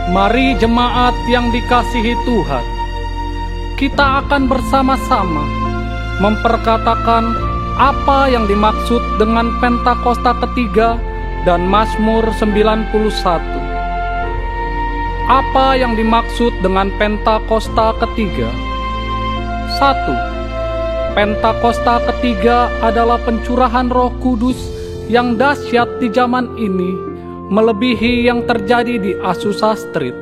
Mari jemaat yang dikasihi Tuhan, kita akan bersama-sama memperkatakan apa yang dimaksud dengan Pentakosta ketiga dan Mazmur 91. Apa yang dimaksud dengan Pentakosta ketiga? 1. Pentakosta ketiga adalah pencurahan Roh Kudus yang dahsyat di zaman ini, melebihi yang terjadi di Azusa Street.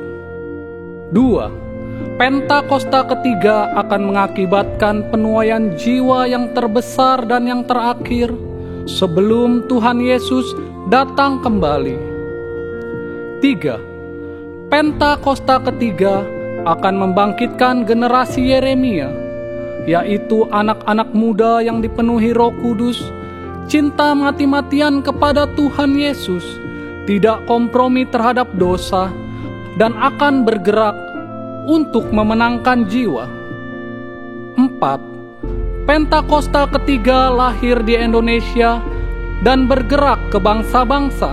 2. Pentakosta ketiga akan mengakibatkan penuaian jiwa yang terbesar dan yang terakhir sebelum Tuhan Yesus datang kembali. 3. Pentakosta ketiga akan membangkitkan generasi Yeremia, yaitu anak-anak muda yang dipenuhi Roh Kudus, cinta mati-matian kepada Tuhan Yesus, tidak kompromi terhadap dosa, dan akan bergerak untuk memenangkan jiwa. 4. Pentakosta ketiga lahir di Indonesia dan bergerak ke bangsa-bangsa.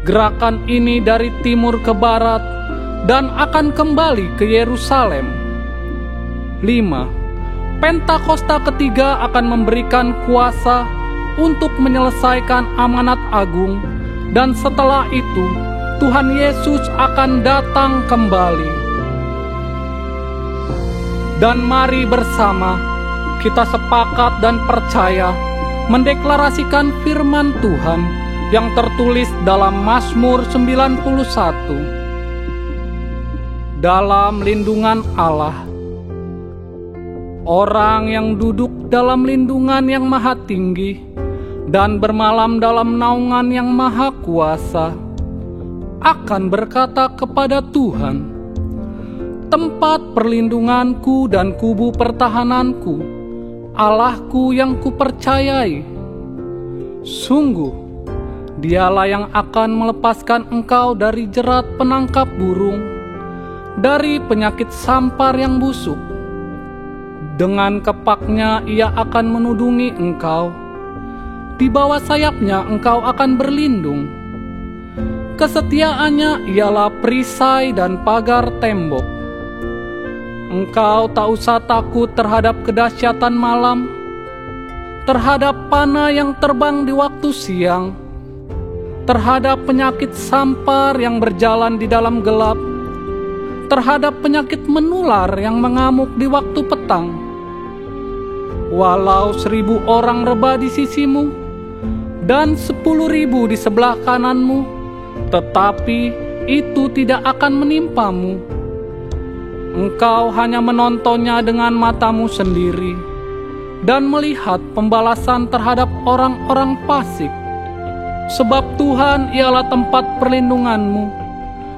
Gerakan ini dari timur ke barat dan akan kembali ke Yerusalem. 5. Pentakosta ketiga akan memberikan kuasa untuk menyelesaikan amanat agung, dan setelah itu Tuhan Yesus akan datang kembali. Dan mari bersama kita sepakat dan percaya mendeklarasikan firman Tuhan yang tertulis dalam Mazmur 91. Dalam lindungan Allah, orang yang duduk dalam lindungan yang maha tinggi dan bermalam dalam naungan yang maha kuasa akan berkata kepada Tuhan, tempat perlindunganku dan kubu pertahananku, Allahku yang kupercayai. Sungguh, Dialah yang akan melepaskan engkau dari jerat penangkap burung, dari penyakit sampar yang busuk. Dengan kepaknya ia akan menudungi engkau, di bawah sayapnya engkau akan berlindung. Kesetiaannya ialah perisai dan pagar tembok. Engkau tak usah takut terhadap kedahsyatan malam, terhadap panah yang terbang di waktu siang, terhadap penyakit sampar yang berjalan di dalam gelap, terhadap penyakit menular yang mengamuk di waktu petang. Walau 1.000 orang rebah di sisimu dan 10.000 di sebelah kananmu, tetapi itu tidak akan menimpamu. Engkau hanya menontonnya dengan matamu sendiri dan melihat pembalasan terhadap orang-orang fasik. Sebab Tuhan ialah tempat perlindunganmu,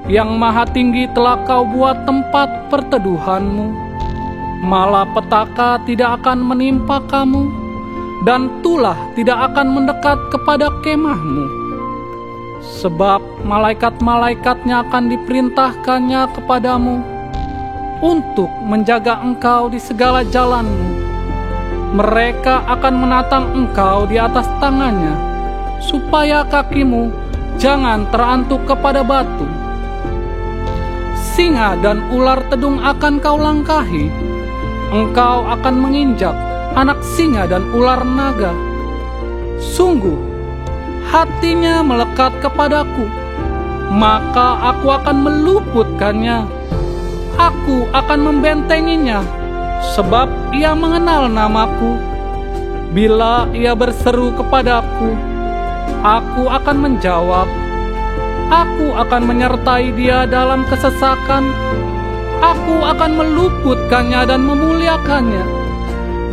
yang maha tinggi telah kau buat tempat perteduhanmu. Malapetaka tidak akan menimpa kamu, dan tulah tidak akan mendekat kepada kemahmu. Sebab malaikat-malaikatnya akan diperintahkannya kepadamu untuk menjaga engkau di segala jalanmu. Mereka akan menatang engkau di atas tangannya, supaya kakimu jangan terantuk kepada batu. Singa dan ular tedung akan kau langkahi. Engkau akan menginjak anak singa dan ular naga. Sungguh, hatinya melekat kepadaku, maka aku akan meluputkannya. Aku akan membentenginya, sebab ia mengenal namaku. Bila ia berseru kepadaku, aku akan menjawab. Aku akan menyertai dia dalam kesesakan. Aku akan meluputkannya dan memuliakannya.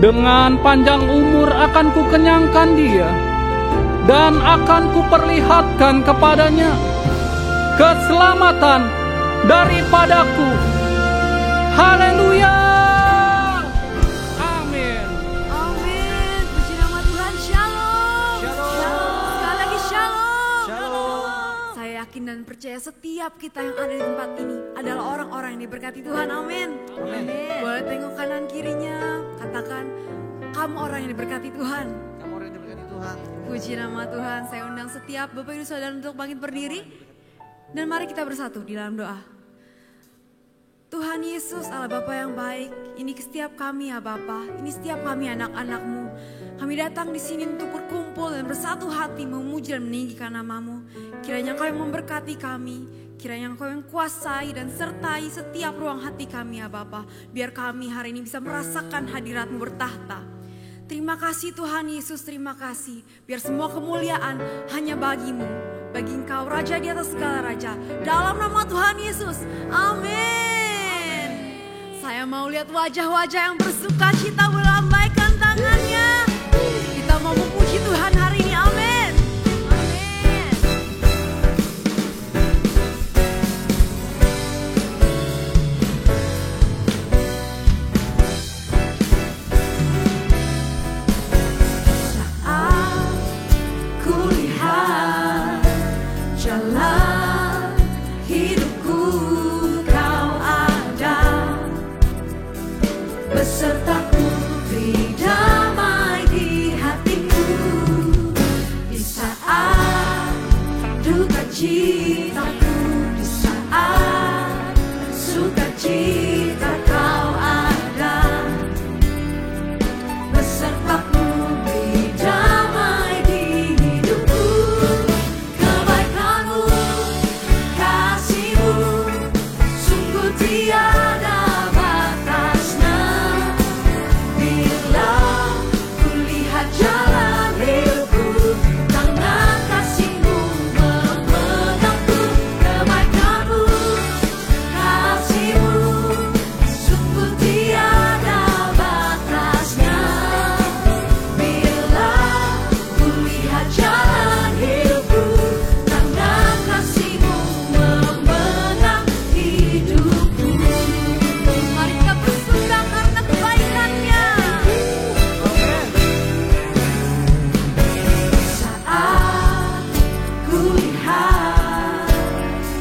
Dengan panjang umur akan kukenyangkan dia, dan akan kuperlihatkan kepadanya keselamatan daripadaku. Haleluya! Amin. Amin. Puji nama Tuhan. Shalom. Shalom. Sekali lagi shalom. Shalom. Saya yakin dan percaya setiap kita yang ada di tempat ini adalah orang-orang yang diberkati Tuhan. Amin. Amin. Boleh tengok kanan kirinya, katakan, kamu orang yang diberkati Tuhan. Kamu orang yang diberkati Tuhan. Puji nama Tuhan. Saya undang setiap Bapak Ibu Saudara untuk bangkit berdiri. Dan mari kita bersatu di dalam doa. Tuhan Yesus Allah Bapa yang baik, ini setiap kami ya Bapa, ini setiap kami anak-anak-Mu. Kami datang di sini untuk berkumpul dan bersatu hati memuji dan meninggikan nama-Mu. Kiranya Engkau yang memberkati kami, kiranya Engkau yang kuasai dan sertai setiap ruang hati kami ya Bapa. Biar kami hari ini bisa merasakan hadirat-Mu bertahta. Terima kasih Tuhan Yesus, terima kasih. Biar semua kemuliaan hanya bagi-Mu, bagi Engkau Raja di atas segala raja. Dalam nama Tuhan Yesus, amin. Saya mau lihat wajah-wajah yang bersuka cita melambaikan tangannya. Kita mau memuji Tuhan hari ini, amin. Amin. Saat kulihat jalan hidupku, Kau ada besertaku, beri damai di hatiku. Di saat duka citaku, di saat sukacita, Kau ada besertaku, beri damai di hidupku. Kebaikan-Mu, kasih-Mu, sungguh tiada batasnya. Bila kulihat jalan hidupku, tangan kasih-Mu memegangku. Kebaikan-Mu, kasih-Mu, sungguh tiada batasnya. Bila kulihat jalan hidupku, tangan kasih-Mu memegang hidupku. Mari kita bersuka karena kebaikan-Nya. Saat kulihat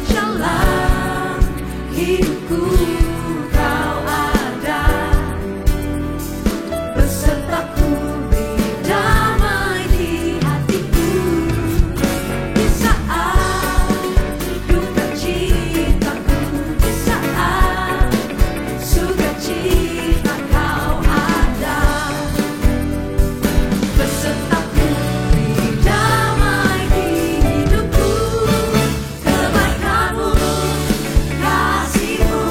jalan hidupku, Kau ada besertaku, beri damai di hatiku. Di saat duka citaku, di saat sukacita, Kau ada besertaku, beri damai di hidupku. Kebaikan-Mu, kasih-Mu,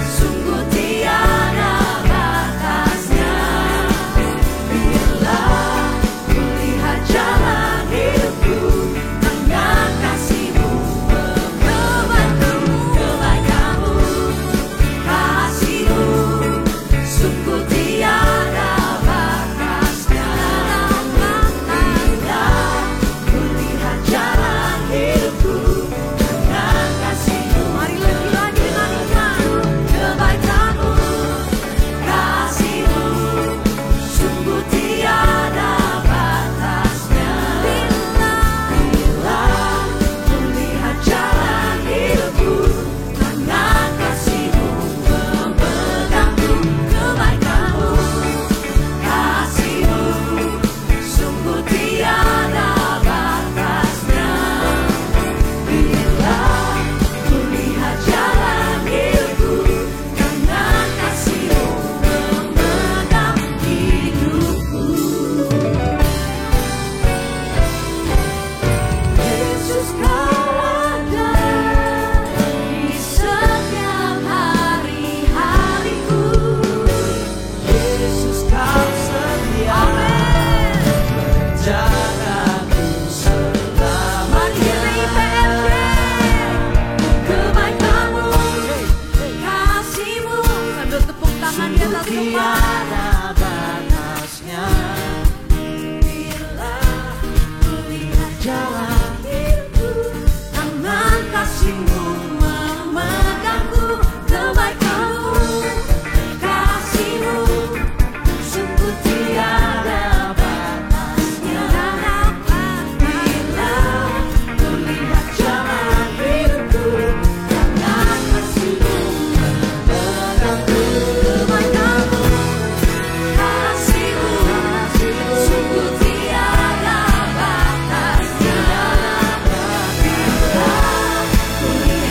sungguh tiada batasnya. Bila kulihat jalan hidupku, tangan kasih-Mu memegangku. Kebaikan-Mu, kasih-Mu, sungguh tiada batasnya. Bila kulihat jalan hidupku, tangan kasih-Mu. Mari lebih lagi dengan iman. Kebaikan-Mu, kasih-Mu, sungguh tiada batasnya. Bila kulihat jalan hidupku, tangan kasih-Mu memegangku. Kebaikan-Mu, kasih-Mu, sungguh tiada batasnya. Bila kulihat jalan hidupku, tangan kasih-Mu memegang hidupku. Yesus, Kau ada di setiap hari-hariku. Yesus, Kau setia menjagaku selama. Mari kita IPFJ. Kebaikan-Mu, kasih-Mu, sambil tepuk tangan di atas kepala. Batasnya. Bila kulihat jalan hidupku, tangan kasih-Mu memegangku. Kebaikan-Mu, kasih-Mu, sungguh tiada batasnya. Bila kulihat jalan hidupku, tangan kasih-Mu memegangku. Kebaikan-Mu, kasih-Mu, sungguh tiada batasnya. Bila kulihat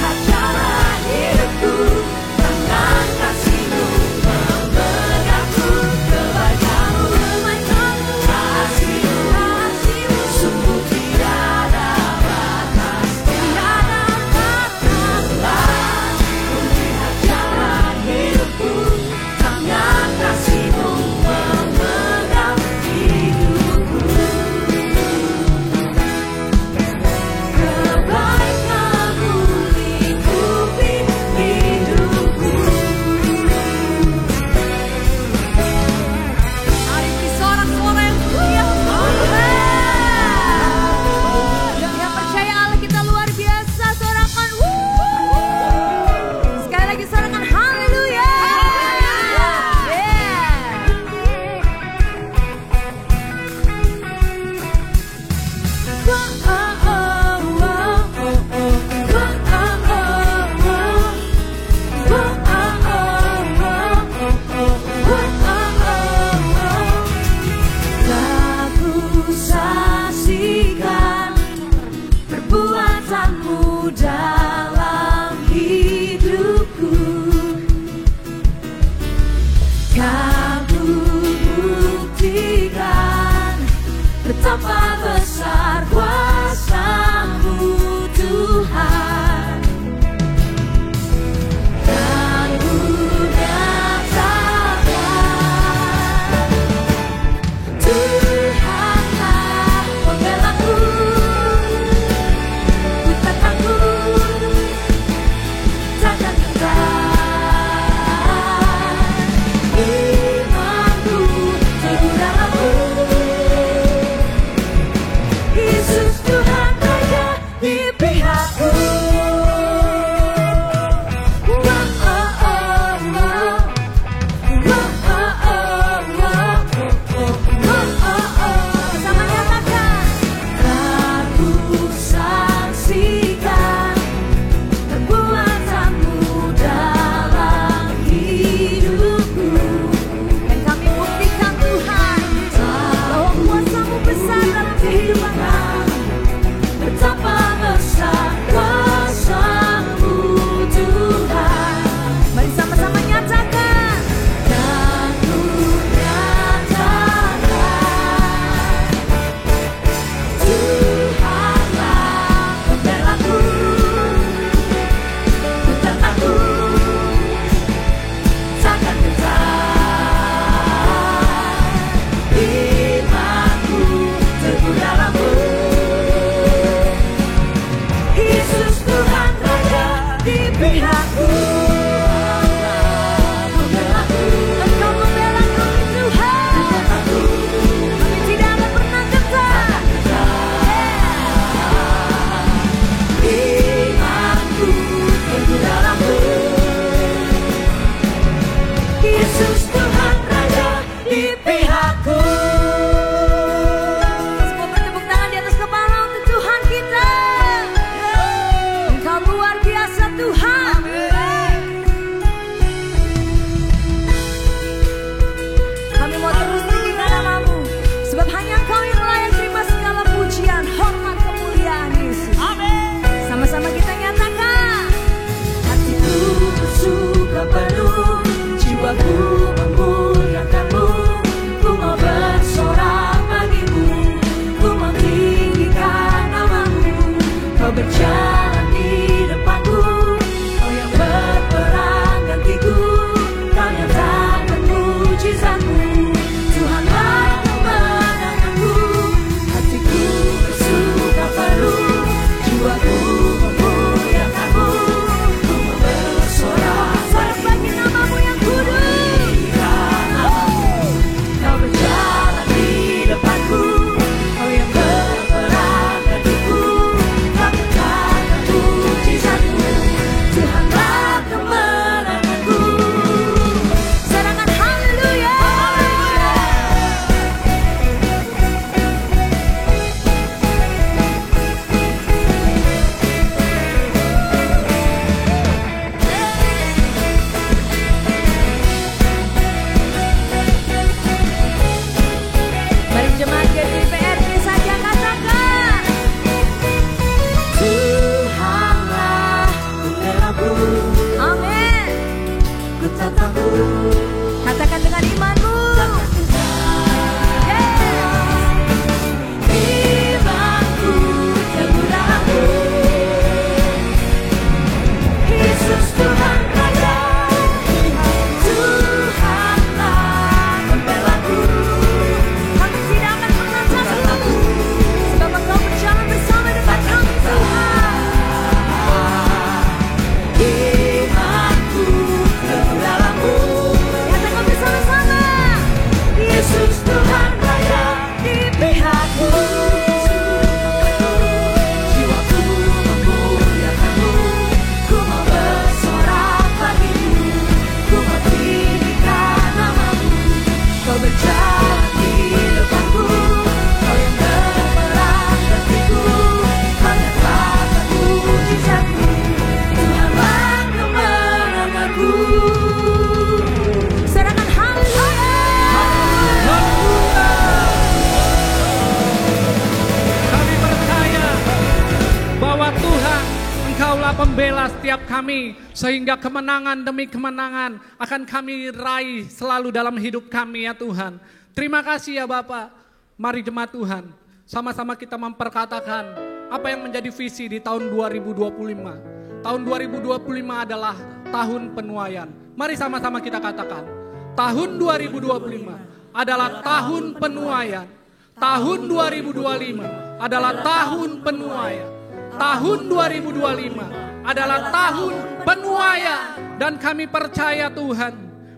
Betapa besar kuasa Engkau pembela setiap kami, sehingga kemenangan demi kemenangan akan kami raih selalu dalam hidup kami ya Tuhan. Terima kasih ya Bapa. Mari jemaat Tuhan, sama-sama kita memperkatakan apa yang menjadi visi di tahun 2025. Tahun 2025 adalah tahun penuaian. Mari sama-sama kita katakan, tahun 2025 adalah tahun penuaian. Tahun 2025 adalah tahun penuaian. Tahun 2025 adalah tahun penuaian. Dan kami percaya Tuhan,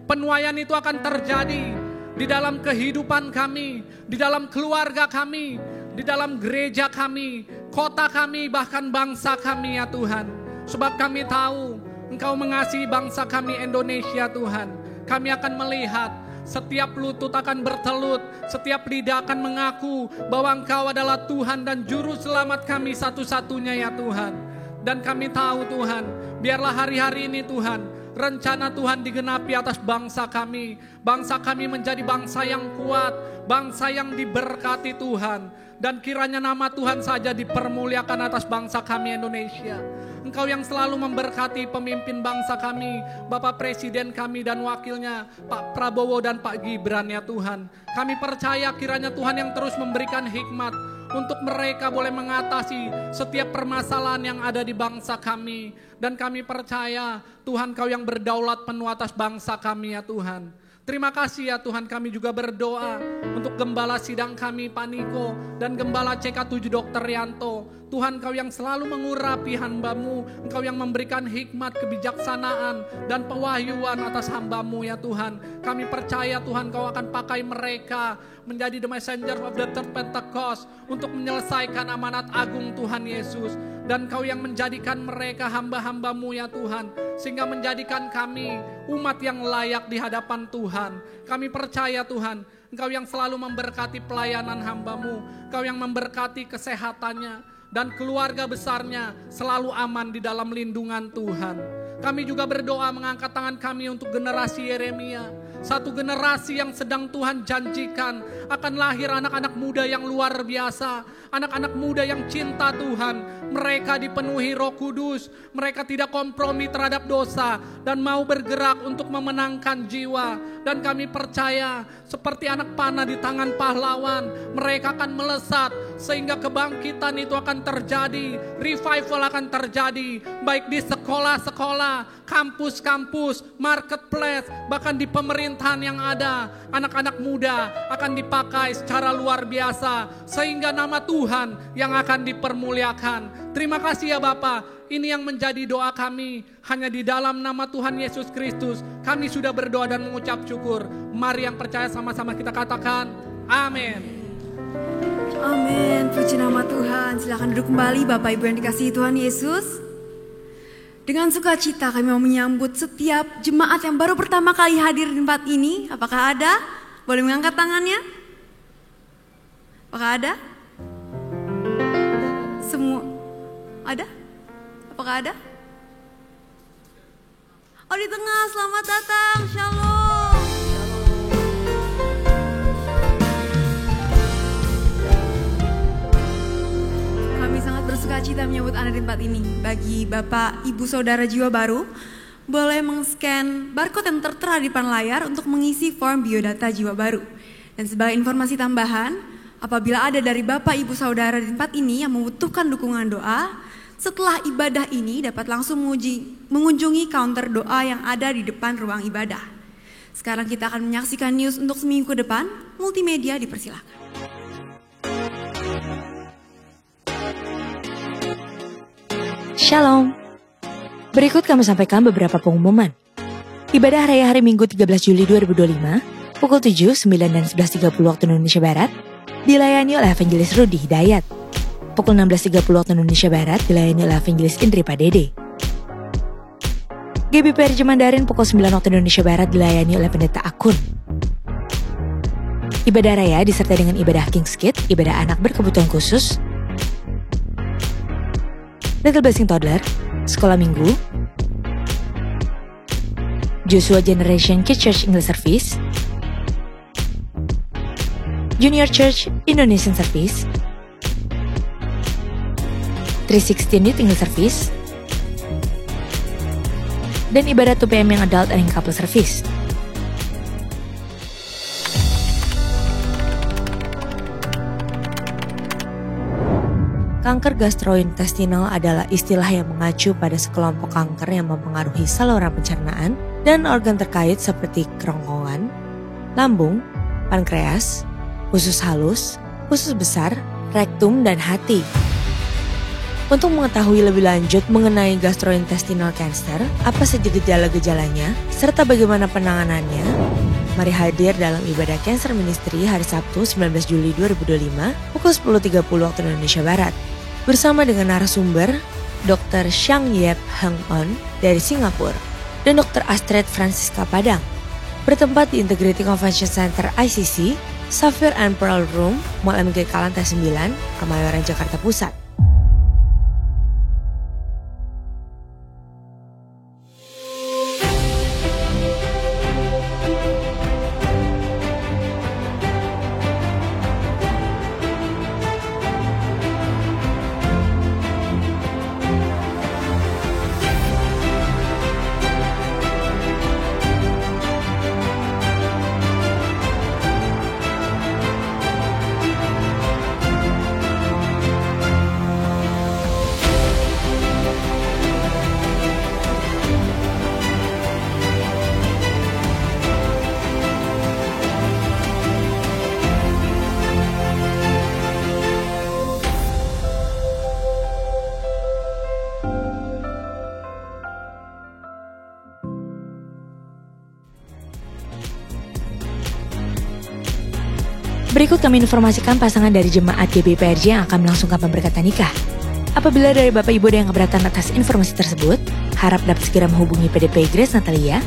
penuaian itu akan terjadi di dalam kehidupan kami, di dalam keluarga kami, di dalam gereja kami, kota kami, bahkan bangsa kami ya Tuhan. Sebab kami tahu Engkau mengasihi bangsa kami Indonesia Tuhan. Kami akan melihat setiap lutut akan bertelut, setiap lidah akan mengaku bahwa Engkau adalah Tuhan dan Juru Selamat kami satu-satunya ya Tuhan. Dan kami tahu Tuhan, biarlah hari-hari ini Tuhan, rencana Tuhan digenapi atas bangsa kami. Bangsa kami menjadi bangsa yang kuat, bangsa yang diberkati Tuhan. Dan kiranya nama Tuhan saja dipermuliakan atas bangsa kami Indonesia. Engkau yang selalu memberkati pemimpin bangsa kami, Bapak Presiden kami dan wakilnya, Pak Prabowo dan Pak Gibran ya Tuhan. Kami percaya kiranya Tuhan yang terus memberikan hikmat untuk mereka boleh mengatasi setiap permasalahan yang ada di bangsa kami. Dan kami percaya Tuhan Kau yang berdaulat penuh atas bangsa kami ya Tuhan. Terima kasih ya Tuhan, kami juga berdoa untuk Gembala Sidang kami Pak Niko dan Gembala CK7 Dr. Rianto. Tuhan Kau yang selalu mengurapi hamba-Mu, Engkau yang memberikan hikmat, kebijaksanaan dan pewahyuan atas hamba-Mu ya Tuhan. Kami percaya Tuhan Kau akan pakai mereka menjadi the messenger of the third Pentecost untuk menyelesaikan amanat agung Tuhan Yesus. Dan Kau yang menjadikan mereka hamba-hamba-Mu ya Tuhan, sehingga menjadikan kami umat yang layak di hadapan Tuhan. Kami percaya Tuhan, Engkau yang selalu memberkati pelayanan hamba-Mu, Kau yang memberkati kesehatannya dan keluarga besarnya selalu aman di dalam lindungan Tuhan. Kami juga berdoa mengangkat tangan kami untuk generasi Yeremia. Satu generasi yang sedang Tuhan janjikan akan lahir anak-anak muda yang luar biasa. Anak-anak muda yang cinta Tuhan. Mereka dipenuhi Roh Kudus. Mereka tidak kompromi terhadap dosa dan mau bergerak untuk memenangkan jiwa. Dan kami percaya seperti anak panah di tangan pahlawan, mereka akan melesat sehingga kebangkitan itu akan terjadi. Revival akan terjadi baik di sekolah-sekolah, kampus-kampus, marketplace, bahkan di pemerintahan yang ada. Anak-anak muda akan dipakai secara luar biasa sehingga nama Tuhan yang akan dipermuliakan. Terima kasih ya Bapa. Ini yang menjadi doa kami. Hanya di dalam nama Tuhan Yesus Kristus kami sudah berdoa dan mengucap syukur. Mari yang percaya sama-sama kita katakan amin. Amin, puji nama Tuhan. Silakan duduk kembali Bapak Ibu yang dikasihi Tuhan Yesus. Dengan sukacita kami mau menyambut setiap jemaat yang baru pertama kali hadir di tempat ini. Apakah ada? Boleh mengangkat tangannya? Apakah ada? Semua? Ada? Apakah ada? Oh di tengah, selamat datang, shalom. Kami sangat bersukacita menyambut Anda di tempat ini. Bagi Bapak, Ibu, Saudara jiwa baru, boleh meng-scan barcode yang tertera di depan layar untuk mengisi form biodata jiwa baru. Dan sebagai informasi tambahan, apabila ada dari Bapak, Ibu, Saudara di tempat ini yang membutuhkan dukungan doa, setelah ibadah ini dapat langsung mengunjungi counter doa yang ada di depan ruang ibadah. Sekarang kita akan menyaksikan news untuk seminggu ke depan. Multimedia dipersilakan. Shalom. Berikut kami sampaikan beberapa pengumuman. Ibadah Raya Hari Minggu 13 Juli 2025 pukul 7, 9, dan 11.30 waktu Indonesia Barat dilayani oleh Evangelis Rudi Hidayat. Pukul 16.30 waktu Indonesia Barat dilayani oleh Evangelis Indri Padede. GBPR Mandarin pukul 9 waktu Indonesia Barat dilayani oleh Pendeta Akun. Ibadah Raya disertai dengan ibadah King's Kid, ibadah anak berkebutuhan khusus, Little Blessing Toddler, Sekolah Minggu, Joshua Generation Kids Church English Service, Junior Church Indonesian Service, 316 Youth English Service, dan ibadah 2PM yang adult and couple service. Kanker gastrointestinal adalah istilah yang mengacu pada sekelompok kanker yang mempengaruhi saluran pencernaan dan organ terkait seperti kerongkongan, lambung, pankreas, usus halus, usus besar, rektum, dan hati. Untuk mengetahui lebih lanjut mengenai gastrointestinal cancer, apa saja gejala-gejalanya, serta bagaimana penanganannya, mari hadir dalam ibadah Cancer Ministry hari Sabtu 19 Juli 2025 pukul 10.30 waktu Indonesia Barat. Bersama dengan narasumber Dr. Xiang Yep Heng On dari Singapura dan Dr. Astrid Francisca Padang. Bertempat di Integrity Convention Center ICC, Sapphire and Pearl Room, Mall MGK lantai 9, Kemayoran, Jakarta Pusat. Berikut kami informasikan pasangan dari jemaat GBPRJ yang akan melangsungkan pemberkatan nikah. Apabila dari Bapak Ibu ada yang keberatan atas informasi tersebut, harap dapat segera menghubungi PDP Grace Natalia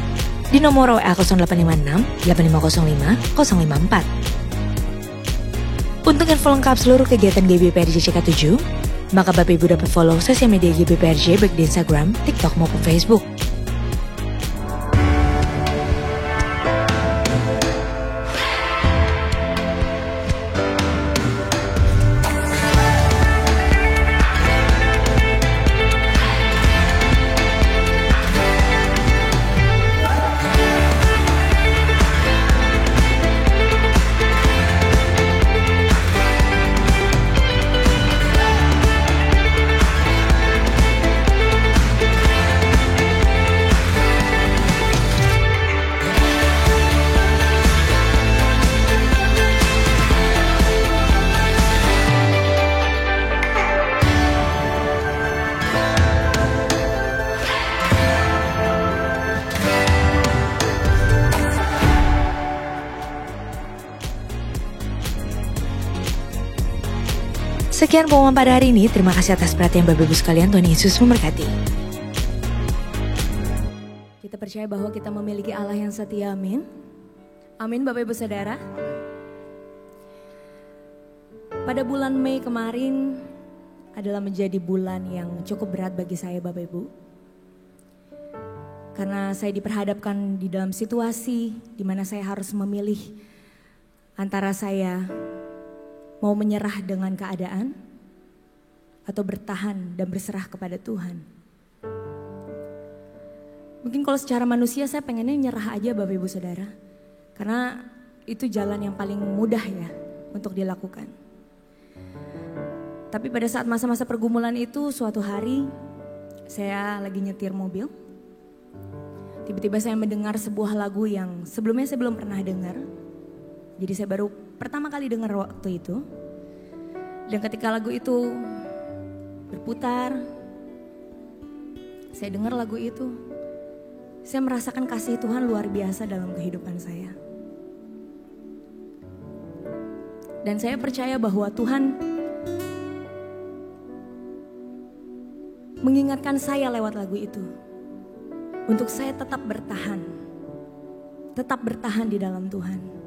di nomor WA 0856 8505 054. Untuk info lengkap seluruh kegiatan GBPRJ CK7, maka Bapak Ibu dapat follow sosial media GBPRJ baik di Instagram, TikTok maupun Facebook. Sekian pengumuman pada hari ini. Terima kasih atas perhatian Bapak Ibu sekalian. Tuhan Yesus memberkati. Kita percaya bahwa kita memiliki Allah yang setia. Amin. Amin Bapak Ibu Saudara. Pada bulan Mei kemarin adalah menjadi bulan yang cukup berat bagi saya Bapak Ibu. Karena saya diperhadapkan di dalam situasi di mana saya harus memilih antara saya mau menyerah dengan keadaan atau bertahan dan berserah kepada Tuhan. Mungkin kalau secara manusia saya pengennya nyerah aja Bapak Ibu Saudara. Karena itu jalan yang paling mudah ya untuk dilakukan. Tapi pada saat masa-masa pergumulan itu suatu hari saya lagi nyetir mobil. Tiba-tiba saya mendengar sebuah lagu yang sebelumnya saya belum pernah dengar. Jadi saya baru pertama kali dengar waktu itu. Dan ketika lagu itu berputar, saya dengar lagu itu, saya merasakan kasih Tuhan luar biasa dalam kehidupan saya. Dan saya percaya bahwa Tuhan mengingatkan saya lewat lagu itu. Untuk saya tetap bertahan di dalam Tuhan.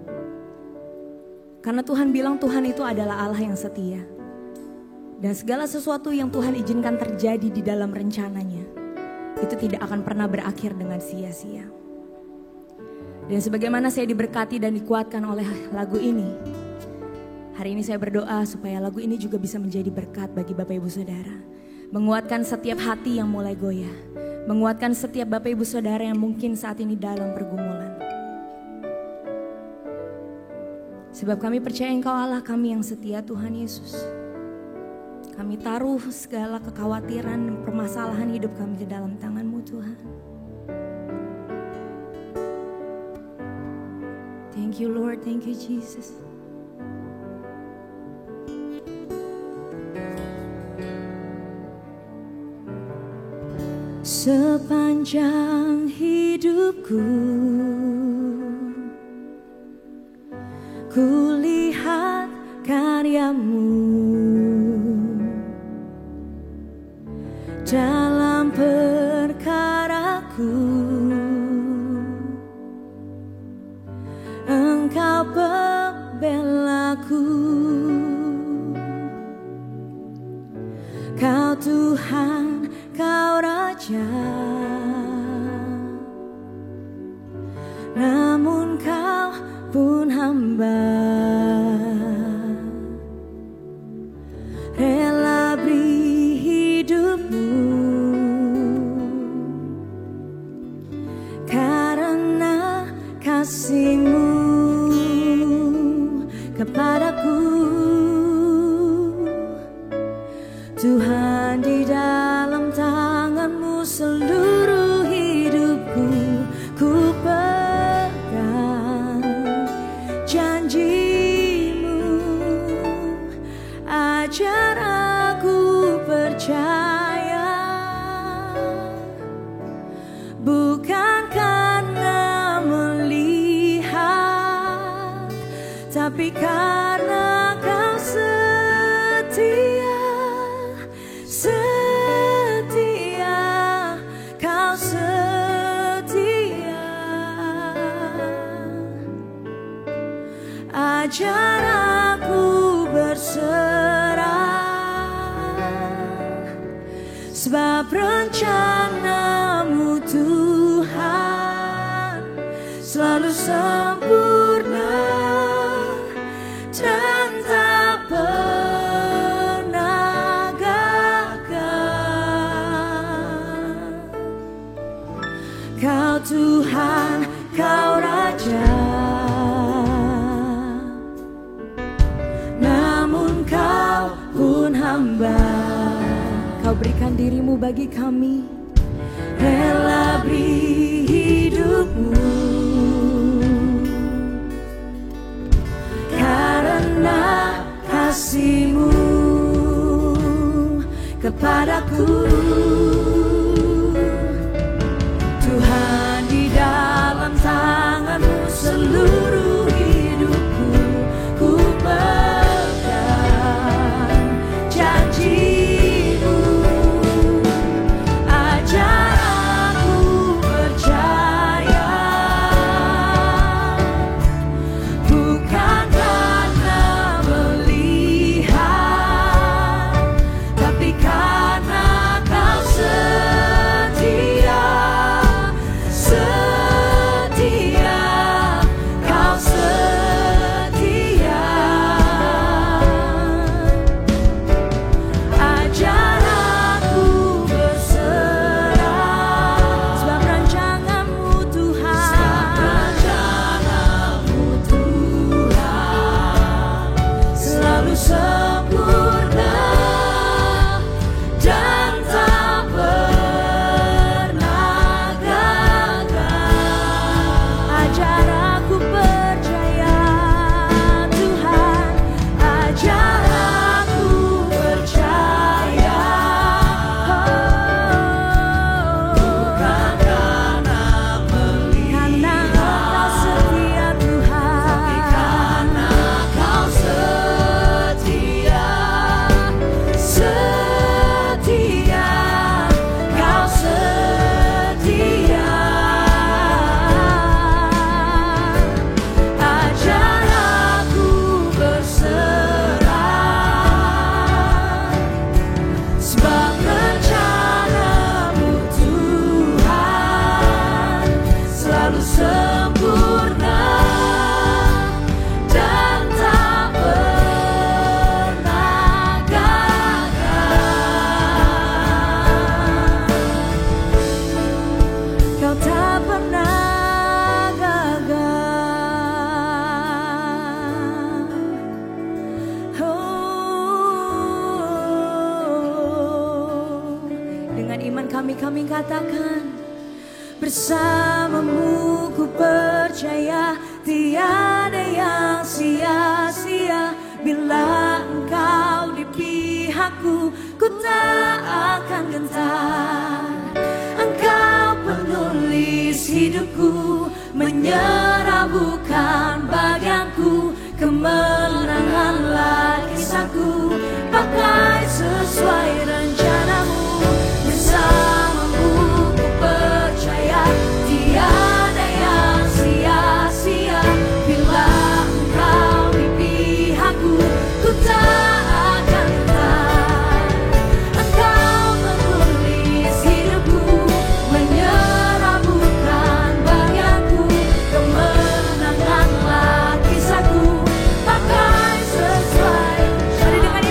Karena Tuhan bilang Tuhan itu adalah Allah yang setia. Dan segala sesuatu yang Tuhan izinkan terjadi di dalam rencananya, itu tidak akan pernah berakhir dengan sia-sia. Dan sebagaimana saya diberkati dan dikuatkan oleh lagu ini, hari ini saya berdoa supaya lagu ini juga bisa menjadi berkat bagi Bapak Ibu Saudara. Menguatkan setiap hati yang mulai goyah. menguatkan setiap Bapak Ibu Saudara yang mungkin saat ini dalam pergumulan. Sebab kami percaya Engkau Allah kami yang setia, Tuhan Yesus. Kami taruh segala kekhawatiran dan permasalahan hidup kami di dalam tangan-Mu, Tuhan. Thank you Lord, thank you Jesus. Sepanjang hidupku, ku lihat karya-Mu dalam perkaraku. Engkau pembelaku, Kau Tuhan, Kau Raja. Namun Kau pun hamba, rela beri hidup-Mu karena kasih-Mu kepadaku. Tuhan, di dalam tangan-Mu seluruh hidupku ku pegang janji-Mu. Ajar aku percaya, bukan karena melihat, tapi karena Kau setia, setia, Kau setia. Ajar aku berserah, sebab rencana-Mu Tuhan selalu sempurna dan tak pernah gagal. Kau Tuhan, Kau Raja, namun Kau pun hamba. Kau berikan diri-Mu bagi kami, rela beri hidup-Mu karena kasih-Mu kepadaku. Tuhan, di dalam tangan-Mu seluruh hidupku ku pegang janji-Mu. Ajar aku percaya, bukan karena melihat, tapi karena Kau setia, Dengan iman kami katakan, bersamamu ku percaya, tiada yang sia-sia. Bila engkau di pihakku, ku tak akan gentar. Engkau penulis hidupku, menyerah bukan bagianku. Kemenanganlah kisahku, pakai sesuai rencanamu. Bersamamu ku percaya, tiada yang sia-sia. Bila engkau di pihakku, ku tak akan gentar. Engkau menulis hidupku, menyerah bukan bagianku. Kemenanganlah kisahku, pakai sesuai. Mari dengan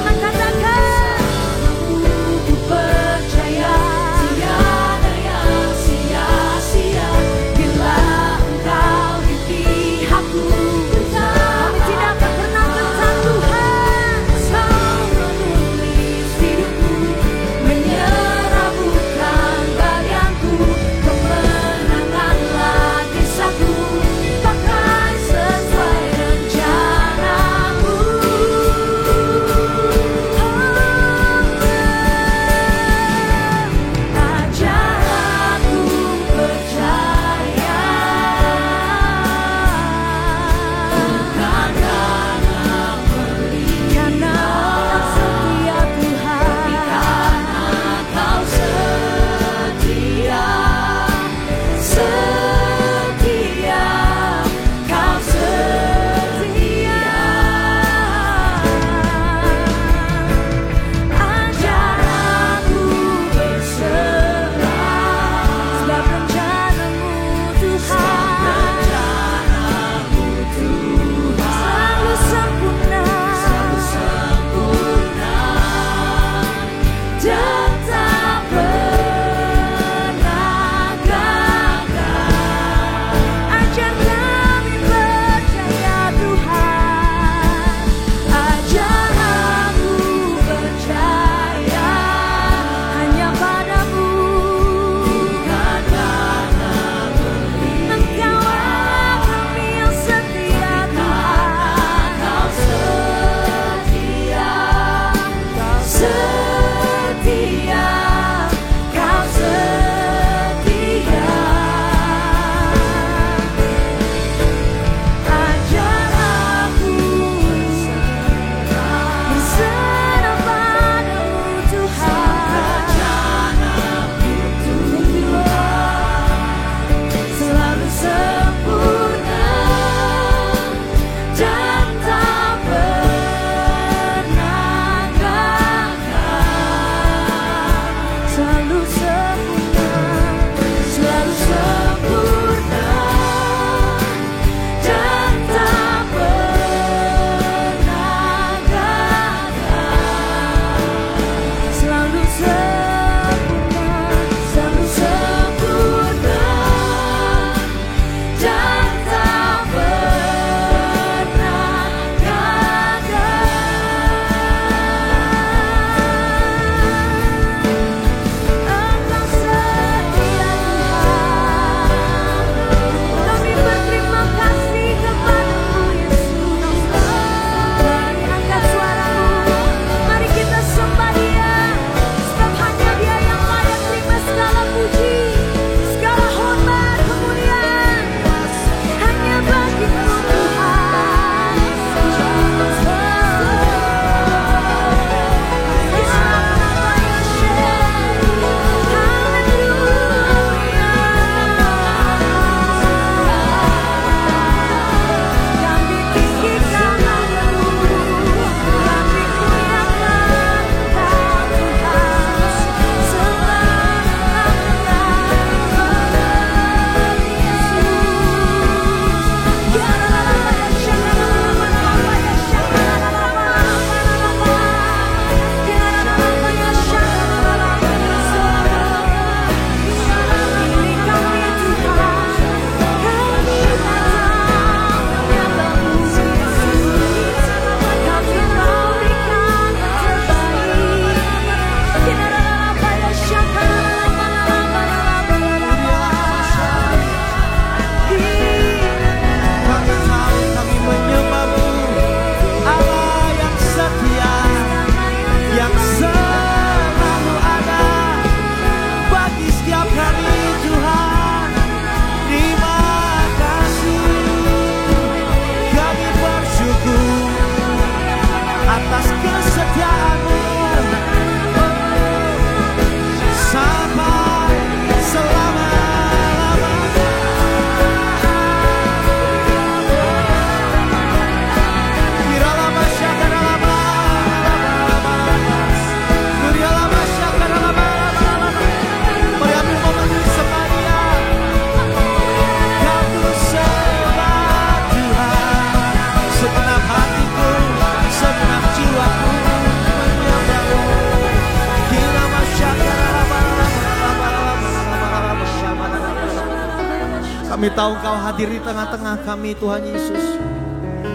Kami tahu Engkau hadir di tengah-tengah kami Tuhan Yesus.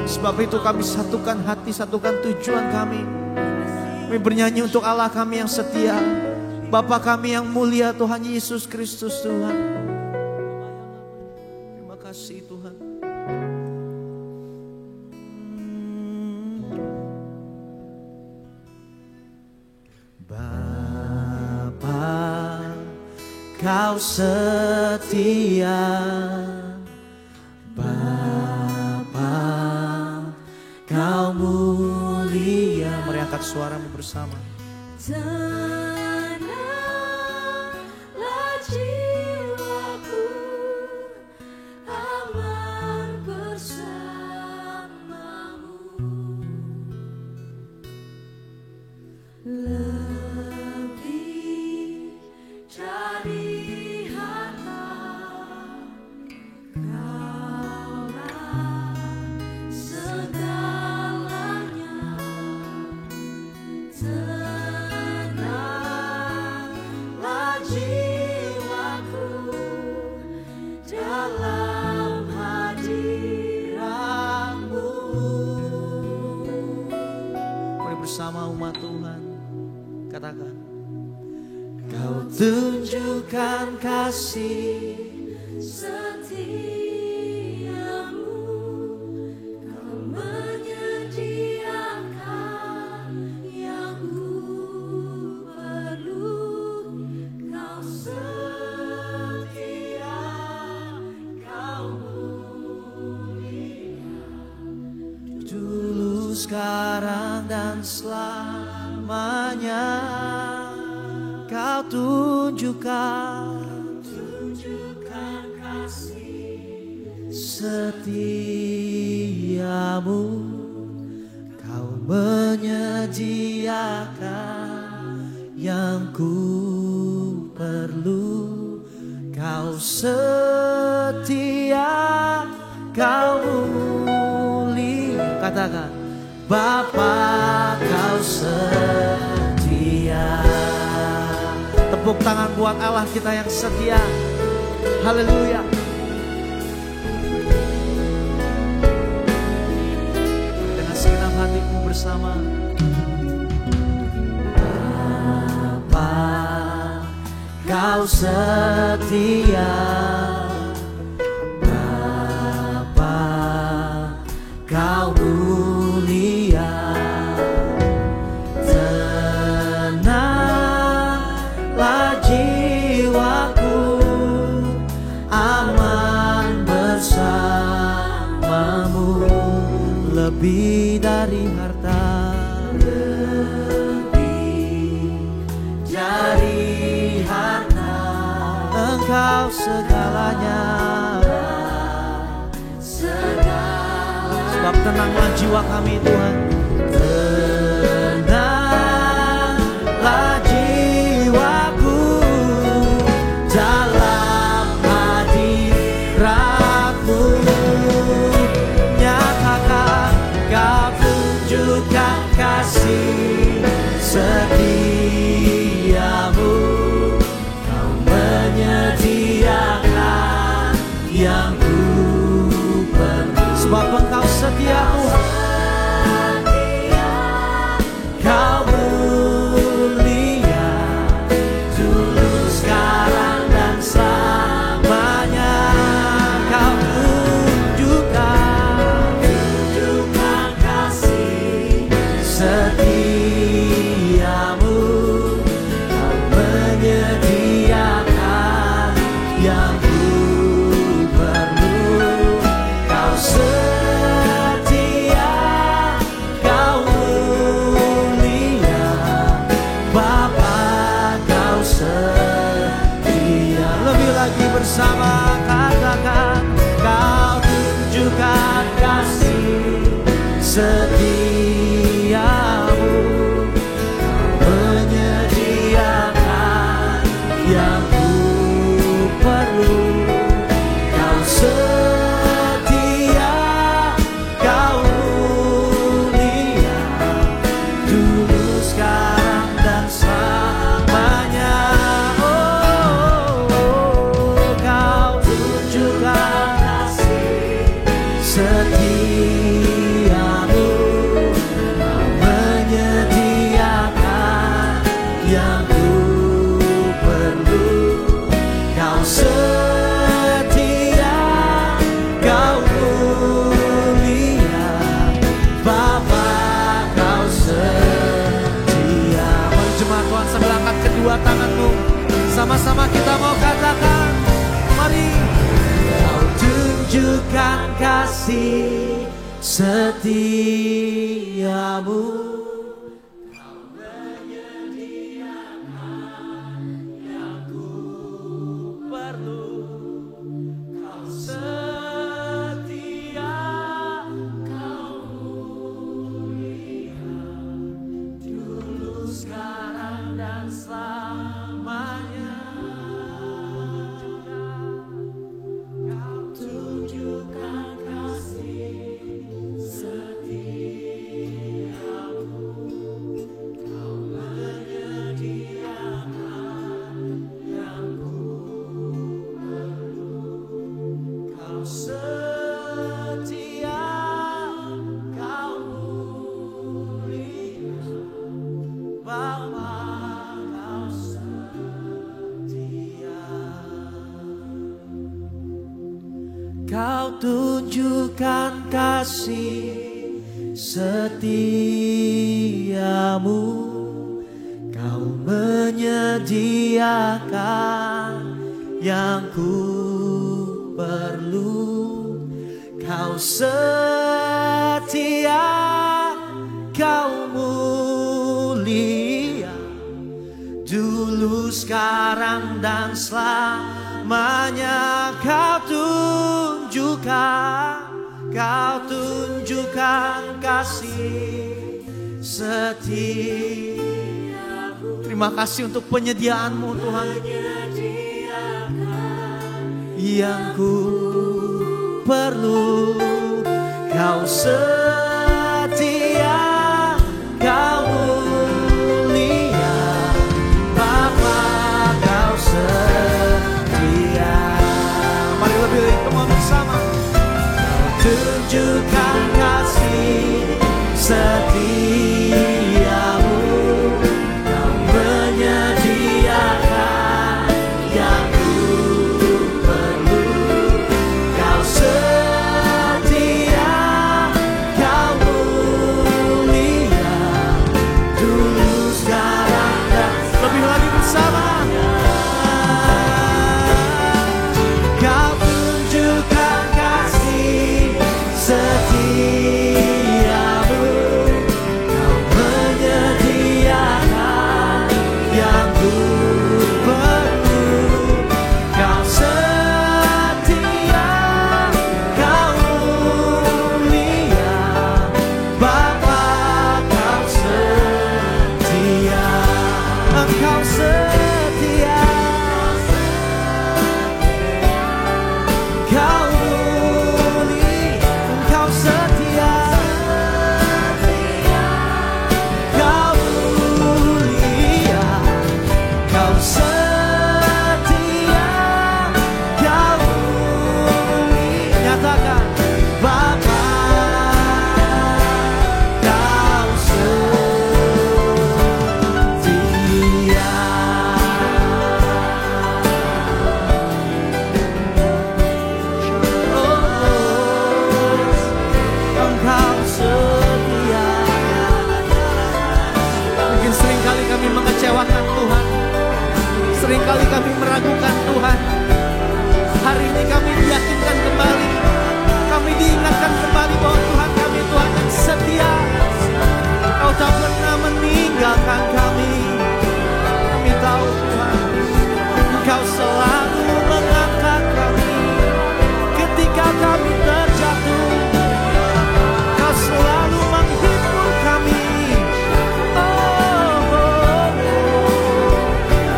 Sebab itu kami satukan hati, satukan tujuan kami. Kami bernyanyi untuk Allah kami yang setia, Bapa kami yang mulia Tuhan Yesus Kristus Tuhan. Terima kasih Tuhan. Bapa, Kau setia. Bapa, Kau mulia. Mari angkat suaramu bersama. Tenanglah jiwaku, aman bersamamu. Lebih dari harta, Kaulah segalanya. Tenanglah jiwaku dalam hadirat-Mu. Mari bersama umat Tuhan katakan. Kau tunjukkan kasih Setiamu, Kau menyediakan yang ku perlu. Kau setia, Kau mulia. dulu, sekarang dan selamanya. Kau tunjukkan kasih setiamu. Kau menyediakan yang ku perlu. Kau setia, Kau mulia. Katakan, Bapa, Kau setia. Tepuk tangan buat Allah kita yang setia. Haleluya. Dengan segenap hatimu bersama. Bapa, Kau setia. Bapa, Kau mulia. Tenanglah jiwaku, aman bersamamu. Lebih dari harta, lebih dari harta, Engkau segalanya. Sebab tenanglah jiwa kami Tuhan. Tenanglah jiwaku dalam hadirat-Mu. Nyatakan, Kau tunjukkan kasih setiamu. Kau menyediakan yang ku perlu. Sebab Engkau setia Tuhan. Kau mulia, dulu, sekarang dan selamanya. Kau tunjukkan kasih setiamu. Kau menyediakan yang ku perlu. Kau setia, Kau mulia. Bapa, Kau setia. Lebih lagi bersama katakan, Kau tunjukkan kasih setiamu. Kau menyediakan yang ku perlu. Kau setia, Kau mulia, dulu, sekarang dan selamanya. Oh, Kau tunjukkan setia, Kau mulia, Bapa Kau setia. Mari jemaat Tuhan sambil angkat kedua tanganmu, sama-sama kita mau katakan, mari. Kau tunjukkan kasih setiamu. Kau tunjukkan kasih setiamu, Kau menyediakan yang ku perlu. Kau setia, Kau mulia, dulu, sekarang, dan selamanya. Kau tunjukkan kasih setia. Terima kasih untuk penyediaan-Mu Tuhan, yang ku perlu. Kau setia, Kau mulia, Bapa Kau setia. Mari lebih teman bersama. Kau tunjukkan kasih setiamu, Kau menyediakan yang ku perlu. Kau setia, Kau mulia, dulu, sekarang, dan lebih lagi bersama. Kau tunjukkan kasih setiamu, Kau menyediakan yang ku perlu. Kau setia, Kau mulia, Bapa Kau setia. Engkau setia, Kau mulia, Engkau setia, Kau mulia, Kau setia, Kau mulia. Nyatakan, Bapa Kau setia. Engkau setia. Mungkin seringkali kami mengecewakan Tuhan, seringkali kami meragukan Tuhan. Hari ini kami diyakinkan kembali, kami diingatkan kembali bahwa Tuhan kami Tuhan yang setia. Kau tak pernah meninggalkan kami. Kami tahu Tuhan, Engkau selalu mengangkat kami ketika kami terjatuh. Kau selalu menghibur kami.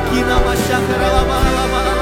Kina masyakara lama-lama.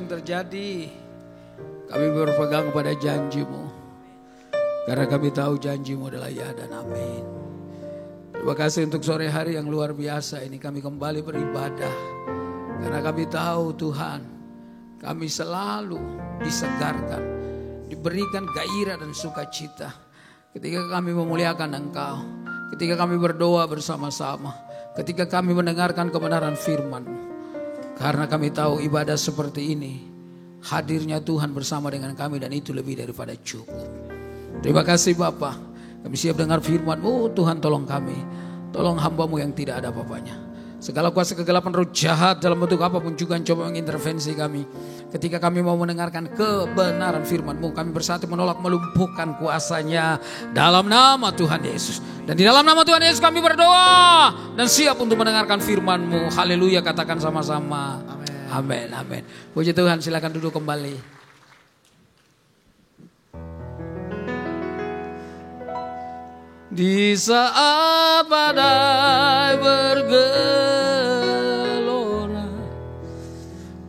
yang terjadi, kami berpegang pada janji-Mu. Karena kami tahu janji-Mu adalah ya dan amin. Terima kasih untuk sore hari yang luar biasa ini, kami kembali beribadah. Karena kami tahu Tuhan, kami selalu disegarkan, diberikan gairah dan sukacita ketika kami memuliakan Engkau, ketika kami berdoa bersama-sama, ketika kami mendengarkan kebenaran firman-Mu. Karena kami tahu ibadah seperti ini, hadirnya Tuhan bersama dengan kami dan itu lebih daripada cukup. Terima kasih Bapa, kami siap dengar firman-Mu. Tuhan tolong kami, tolong hamba-Mu yang tidak ada apa-apanya. Segala kuasa kegelapan roh jahat dalam bentuk apapun juga yang coba mengintervensi kami. Ketika kami mau mendengarkan kebenaran firman-Mu, kami bersatu menolak melumpuhkan kuasanya dalam nama Tuhan Yesus. Dan di dalam nama Tuhan Yesus kami berdoa dan siap untuk mendengarkan firman-Mu. Haleluya, katakan sama-sama. Amin. Amin. Puji Tuhan, silakan duduk kembali. Di saat badai bergelora,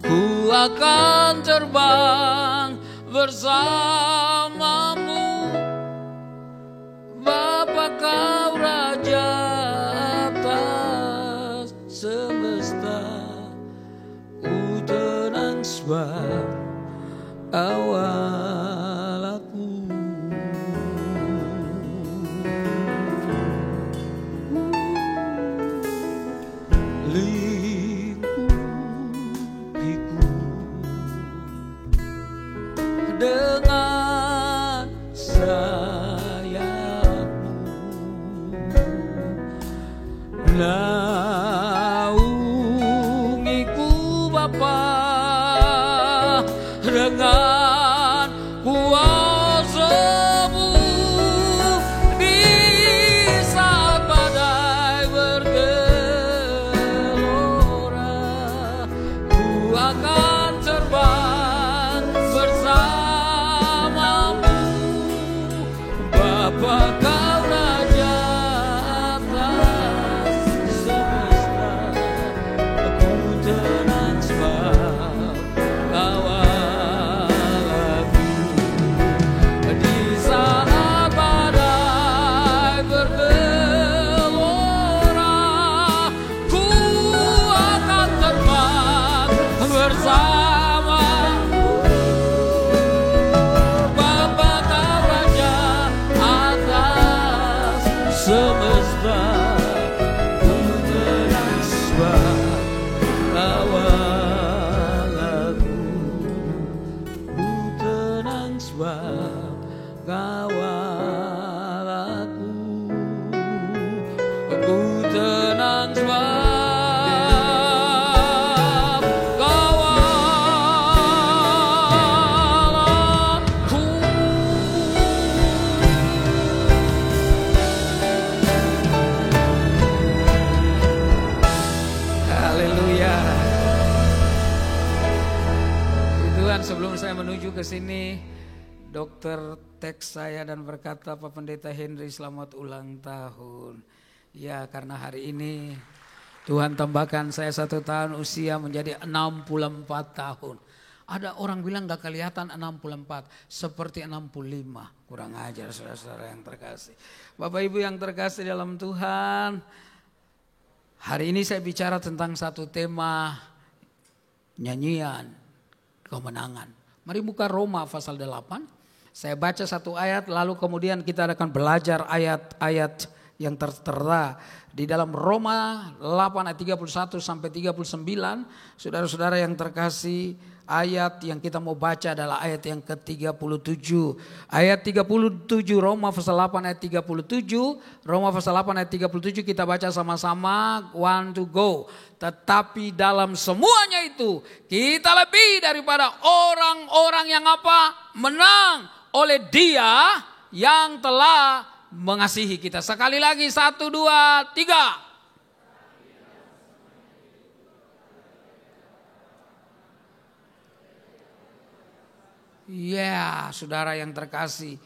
ku akan terbang bersamamu. Bapa Kau Raja atas semesta, ku tenang sebab awal aku. Dengan sayapmu, naungiku Bapa, dengan kuasa-Mu. Di saat badai bergelora, ku akan terbang bersamamu. Bapa Kau Raja atas semesta, aku tenang sebab awal aku. Di saat badai bergelora, ku akan terbang bersamamu. Bapa Kau Raja atas semesta, ku tenang sebab awal aku. Ku tenang sebab kawal aku. Ku tenang sebab kawal aku. Haleluya. Tuhan, sebelum saya menuju ke sini, dokter teks saya dan berkata, Pak Pendeta Henry selamat ulang tahun. Ya, karena hari ini Tuhan tambahkan saya 1 tahun usia menjadi 64 tahun. Ada orang bilang gak kelihatan 64, seperti 65. Kurang ajar saudara-saudara yang terkasih. Bapak Ibu yang terkasih dalam Tuhan, hari ini saya bicara tentang satu tema, nyanyian kemenangan. Mari buka Roma pasal 8. Saya baca satu ayat, lalu kemudian kita akan belajar ayat-ayat yang tertera di dalam Roma 8 ayat 31 sampai 39. Saudara-saudara yang terkasih, ayat yang kita mau baca adalah ayat yang ke-37. Ayat 37 Roma pasal 8 ayat 37. Roma pasal 8 ayat 37 kita baca sama-sama. 1 to go. Tetapi dalam semuanya itu kita lebih daripada orang-orang yang apa? Menang oleh Dia yang telah mengasihi kita. Sekali lagi 1, 2, 3. Ya, saudara yang terkasih.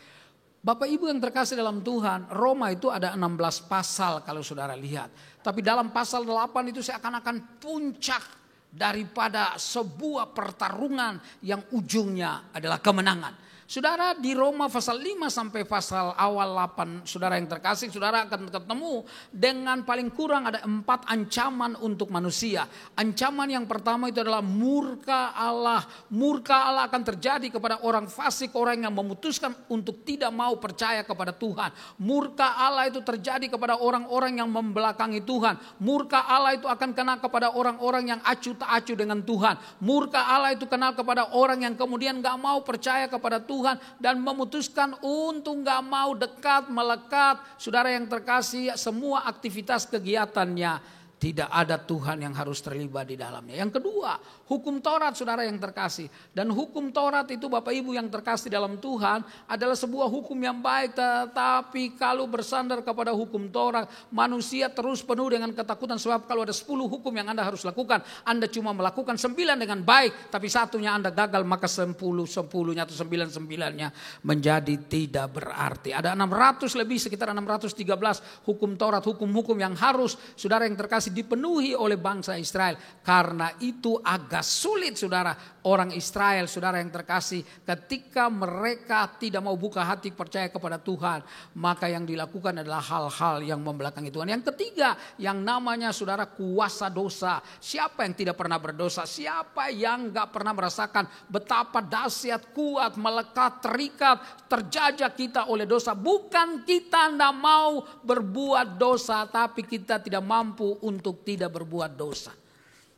Bapak Ibu yang terkasih dalam Tuhan, Roma itu ada 16 pasal kalau saudara lihat. Tapi dalam pasal 8 itu seakan-akan puncak daripada sebuah pertarungan yang ujungnya adalah kemenangan. Saudara, di Roma pasal 5 sampai pasal awal 8, saudara yang terkasih, saudara akan ketemu dengan paling kurang ada 4 ancaman untuk manusia. Ancaman yang pertama itu adalah murka Allah. Murka Allah akan terjadi kepada orang fasik, orang yang memutuskan untuk tidak mau percaya kepada Tuhan. Murka Allah itu terjadi kepada orang-orang yang membelakangi Tuhan. Murka Allah itu akan kena kepada orang-orang yang acuh tak acuh dengan Tuhan. Murka Allah itu kena kepada orang yang kemudian gak mau percaya kepada Tuhan dan memutuskan untuk gak mau dekat, melekat. Saudara yang terkasih, semua aktivitas kegiatannya tidak ada Tuhan yang harus terlibat di dalamnya. Yang kedua, hukum Taurat, saudara yang terkasih. Dan hukum Taurat itu Bapak Ibu yang terkasih dalam Tuhan adalah sebuah hukum yang baik. Tetapi kalau bersandar kepada hukum Taurat, manusia terus penuh dengan ketakutan. Sebab kalau ada 10 hukum yang Anda harus lakukan, Anda cuma melakukan 9 dengan baik. Tapi satunya Anda gagal, maka 10-10-nya atau 9-9-nya menjadi tidak berarti. Ada 600 lebih, sekitar 613 hukum Taurat, hukum-hukum yang harus saudara yang terkasih dipenuhi oleh bangsa Israel. Karena itu agak sulit saudara, orang Israel saudara yang terkasih, ketika mereka tidak mau buka hati percaya kepada Tuhan, maka yang dilakukan adalah hal-hal yang membelakangi Tuhan. Yang ketiga, yang namanya saudara kuasa dosa. Siapa yang tidak pernah berdosa? Siapa yang gak pernah merasakan betapa dahsyat, kuat, melekat, terikat, terjajah kita oleh dosa? Bukan kita tidak mau berbuat dosa, tapi kita tidak mampu untuk tidak berbuat dosa.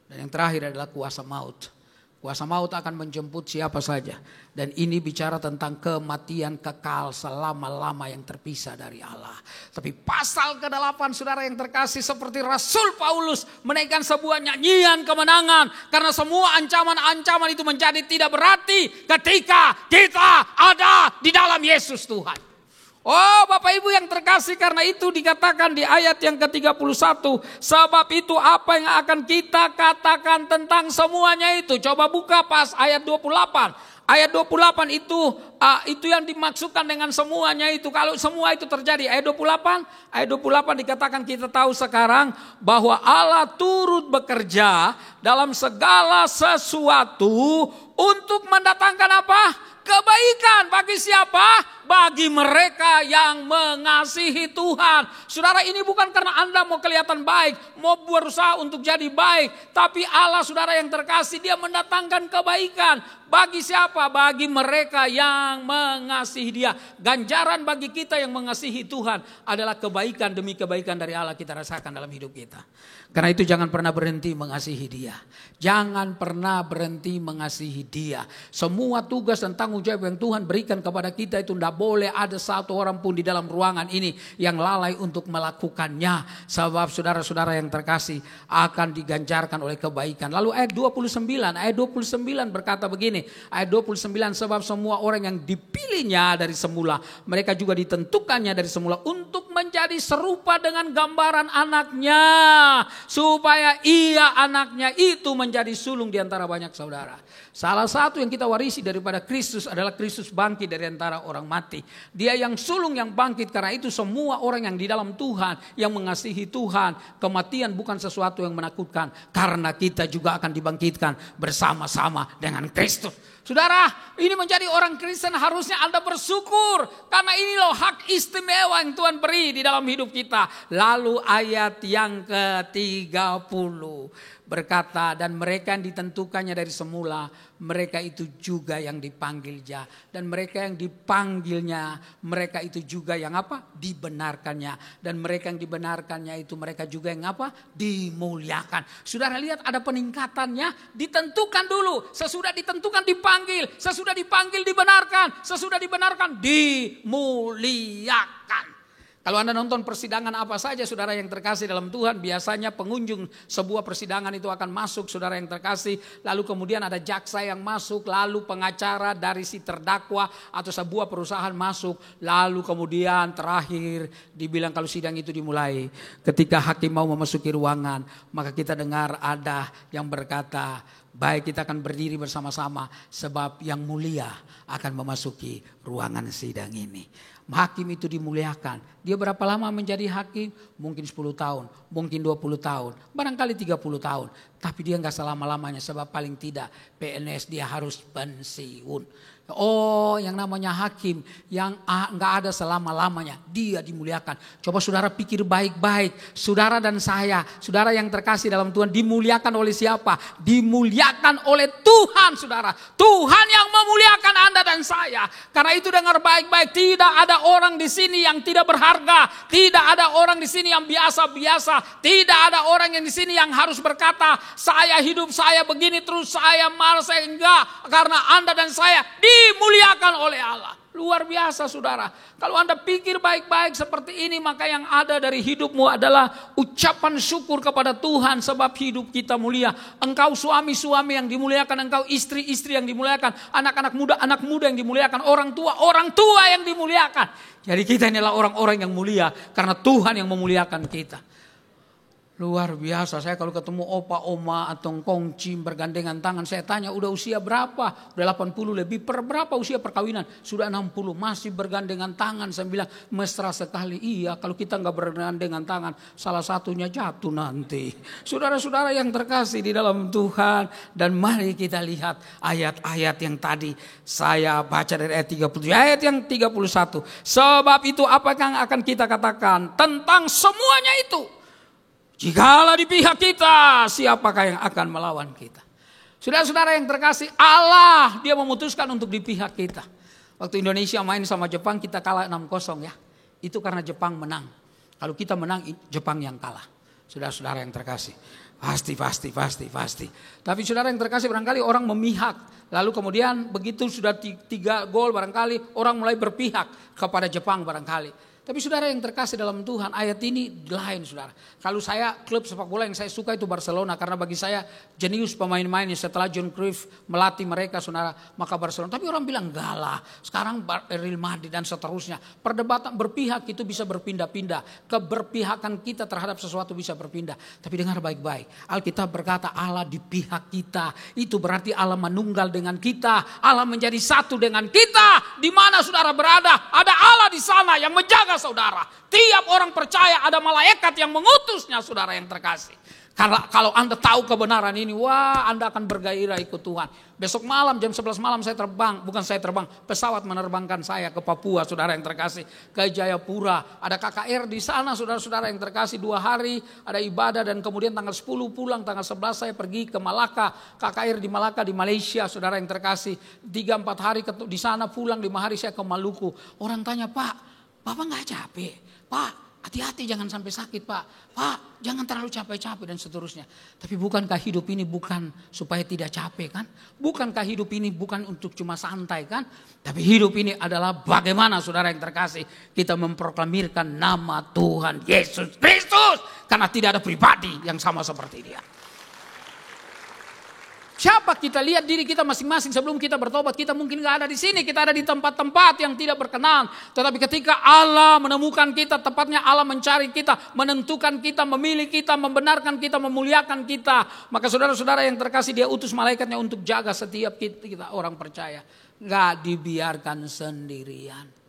Dan yang terakhir adalah kuasa maut. Kuasa maut akan menjemput siapa saja. Dan ini bicara tentang kematian kekal selama-lama yang terpisah dari Allah. Tapi pasal ke-8 saudara yang terkasih, seperti Rasul Paulus menaikkan sebuah nyanyian kemenangan. Karena semua ancaman-ancaman itu menjadi tidak berarti ketika kita ada di dalam Yesus Tuhan. Oh Bapak Ibu yang terkasih, karena itu dikatakan di ayat yang ke-31. Sebab itu apa yang akan kita katakan tentang semuanya itu. Coba buka pas ayat 28. Ayat 28 itu yang dimaksudkan dengan semuanya itu. Kalau semua itu terjadi, ayat 28 dikatakan kita tahu sekarang bahwa Allah turut bekerja dalam segala sesuatu untuk mendatangkan apa? Kebaikan bagi siapa? Bagi mereka yang mengasihi Tuhan. Saudara, ini bukan karena Anda mau kelihatan baik, mau berusaha untuk jadi baik. Tapi Allah saudara yang terkasih, Dia mendatangkan kebaikan. Bagi siapa? Bagi mereka yang mengasihi Dia. Ganjaran bagi kita yang mengasihi Tuhan adalah kebaikan demi kebaikan dari Allah kita rasakan dalam hidup kita. Karena itu jangan pernah berhenti mengasihi Dia. Jangan pernah berhenti mengasihi Dia. Semua tugas dan tanggung jawab yang Tuhan berikan kepada kita itu tidak boleh ada satu orang pun di dalam ruangan ini yang lalai untuk melakukannya. Sebab saudara-saudara yang terkasih akan diganjarkan oleh kebaikan. Lalu ayat 29 berkata begini. Ayat 29, sebab semua orang yang dipilihnya dari semula, mereka juga ditentukannya dari semula untuk menjadi serupa dengan gambaran anaknya. Supaya ia anaknya itu menjadi sulung di antara banyak saudara. Salah satu yang kita warisi daripada Kristus adalah Kristus bangkit dari antara orang mati. Dia yang sulung yang bangkit. Karena itu semua orang yang di dalam Tuhan, yang mengasihi Tuhan, kematian bukan sesuatu yang menakutkan. Karena kita juga akan dibangkitkan bersama-sama dengan Kristus. Saudara, ini menjadi orang Kristen harusnya Anda bersyukur. Karena ini loh hak istimewa yang Tuhan beri di dalam hidup kita. Lalu ayat yang ke-30 berkata, dan mereka yang ditentukannya dari semula, mereka itu juga yang dipanggilnya. Dan mereka yang dipanggilnya, mereka itu juga yang apa? Dibenarkannya. Dan mereka yang dibenarkannya itu mereka juga yang apa? Dimuliakan. Saudara lihat ada peningkatannya, ditentukan dulu. Sesudah ditentukan dipanggil, sesudah dipanggil dibenarkan, sesudah dibenarkan dimuliakan. Kalau Anda nonton persidangan apa saja saudara yang terkasih dalam Tuhan, biasanya pengunjung sebuah persidangan itu akan masuk saudara yang terkasih. Lalu kemudian ada jaksa yang masuk, lalu pengacara dari si terdakwa atau sebuah perusahaan masuk. Lalu kemudian terakhir dibilang kalau sidang itu dimulai. Ketika hakim mau memasuki ruangan, maka kita dengar ada yang berkata, baik kita akan berdiri bersama-sama sebab yang mulia akan memasuki ruangan sidang ini. hakim itu dimuliakan. Dia berapa lama menjadi hakim? Mungkin 10 tahun, mungkin 20 tahun, barangkali 30 tahun. Tapi dia nggak selama-lamanya, sebab paling tidak PNS dia harus pensiun. Oh, yang namanya hakim yang nggak ada selama-lamanya, dia dimuliakan. Coba saudara pikir baik-baik, saudara dan saya, saudara yang terkasih dalam Tuhan, dimuliakan oleh siapa? Dimuliakan oleh Tuhan, saudara. Tuhan yang memuliakan Anda dan saya. Karena itu dengar baik-baik, tidak ada orang di sini yang tidak berharga, tidak ada orang di sini yang biasa-biasa, tidak ada orang yang di sini yang harus berkata, saya hidup saya begini terus, saya malas, saya enggak, karena Anda dan saya dimuliakan oleh Allah. Luar biasa saudara. Kalau Anda pikir baik-baik seperti ini, maka yang ada dari hidupmu adalah ucapan syukur kepada Tuhan sebab hidup kita mulia. Engkau suami-suami yang dimuliakan, engkau istri-istri yang dimuliakan, anak-anak muda yang dimuliakan, orang tua yang dimuliakan. Jadi kita inilah orang-orang yang mulia karena Tuhan yang memuliakan kita. Luar biasa, saya kalau ketemu opa, oma atau kongcim bergandengan tangan, saya tanya udah usia berapa? Udah 80 lebih, berapa usia perkawinan? Sudah 60, masih bergandengan tangan. Saya bilang mesra sekali. Iya, kalau kita nggak bergandengan tangan, salah satunya jatuh nanti. Saudara-saudara yang terkasih di dalam Tuhan, dan mari kita lihat ayat-ayat yang tadi saya baca dari ayat 37, ayat yang 31. Sebab itu apakah akan kita katakan tentang semuanya itu? Jikalau di pihak kita, siapakah yang akan melawan kita? Saudara-saudara yang terkasih, Allah dia memutuskan untuk di pihak kita. Waktu Indonesia main sama Jepang, kita kalah 6-0 ya. Itu karena Jepang menang. Kalau kita menang, Jepang yang kalah. Saudara-saudara yang terkasih, pasti. Tapi saudara yang terkasih, barangkali orang memihak. Lalu kemudian begitu sudah 3 gol barangkali, orang mulai berpihak kepada Jepang barangkali. Tapi saudara yang terkasih dalam Tuhan, ayat ini lain saudara. Kalau saya klub sepak bola yang saya suka itu Barcelona. Karena bagi saya jenius pemain-pemainnya setelah John Cruyff melatih mereka saudara. Maka Barcelona. Tapi orang bilang enggak lah. Sekarang Real Madrid dan seterusnya. Perdebatan berpihak itu bisa berpindah-pindah. Keberpihakan kita terhadap sesuatu bisa berpindah. Tapi dengar baik-baik. Alkitab berkata Allah di pihak kita. Itu berarti Allah menunggal dengan kita. Allah menjadi satu dengan kita. Di mana saudara berada, ada Allah di sana yang menjaga saudara. Tiap orang percaya ada malaikat yang mengutusnya saudara yang terkasih. Karena kalau Anda tahu kebenaran ini, wah Anda akan bergairah ikut Tuhan. Besok malam jam 11 malam pesawat menerbangkan saya ke Papua saudara yang terkasih. Ke Jayapura, ada KKR di sana saudara-saudara yang terkasih 2 hari. Ada ibadah dan kemudian tanggal 10 pulang, tanggal 11 saya pergi ke Malaka. KKR di Malaka di Malaysia saudara yang terkasih. 3-4 hari di sana pulang, 5 hari saya ke Maluku. Orang tanya, Pak, Bapak nggak capek? Pak, hati-hati jangan sampai sakit Pak. Pak, jangan terlalu capek-capek dan seterusnya. Tapi bukankah hidup ini bukan supaya tidak capek kan? Bukankah hidup ini bukan untuk cuma santai kan? Tapi hidup ini adalah bagaimana saudara yang terkasih kita memproklamirkan nama Tuhan Yesus Kristus. Karena tidak ada pribadi yang sama seperti dia. Siapa kita lihat diri kita masing-masing sebelum kita bertobat. Kita mungkin gak ada di sini. Kita ada di tempat-tempat yang tidak berkenan. Tetapi ketika Allah menemukan kita, tepatnya Allah mencari kita, menentukan kita, memilih kita, membenarkan kita, memuliakan kita. Maka saudara-saudara yang terkasih dia utus malaikatnya untuk jaga setiap kita orang percaya. Gak dibiarkan sendirian.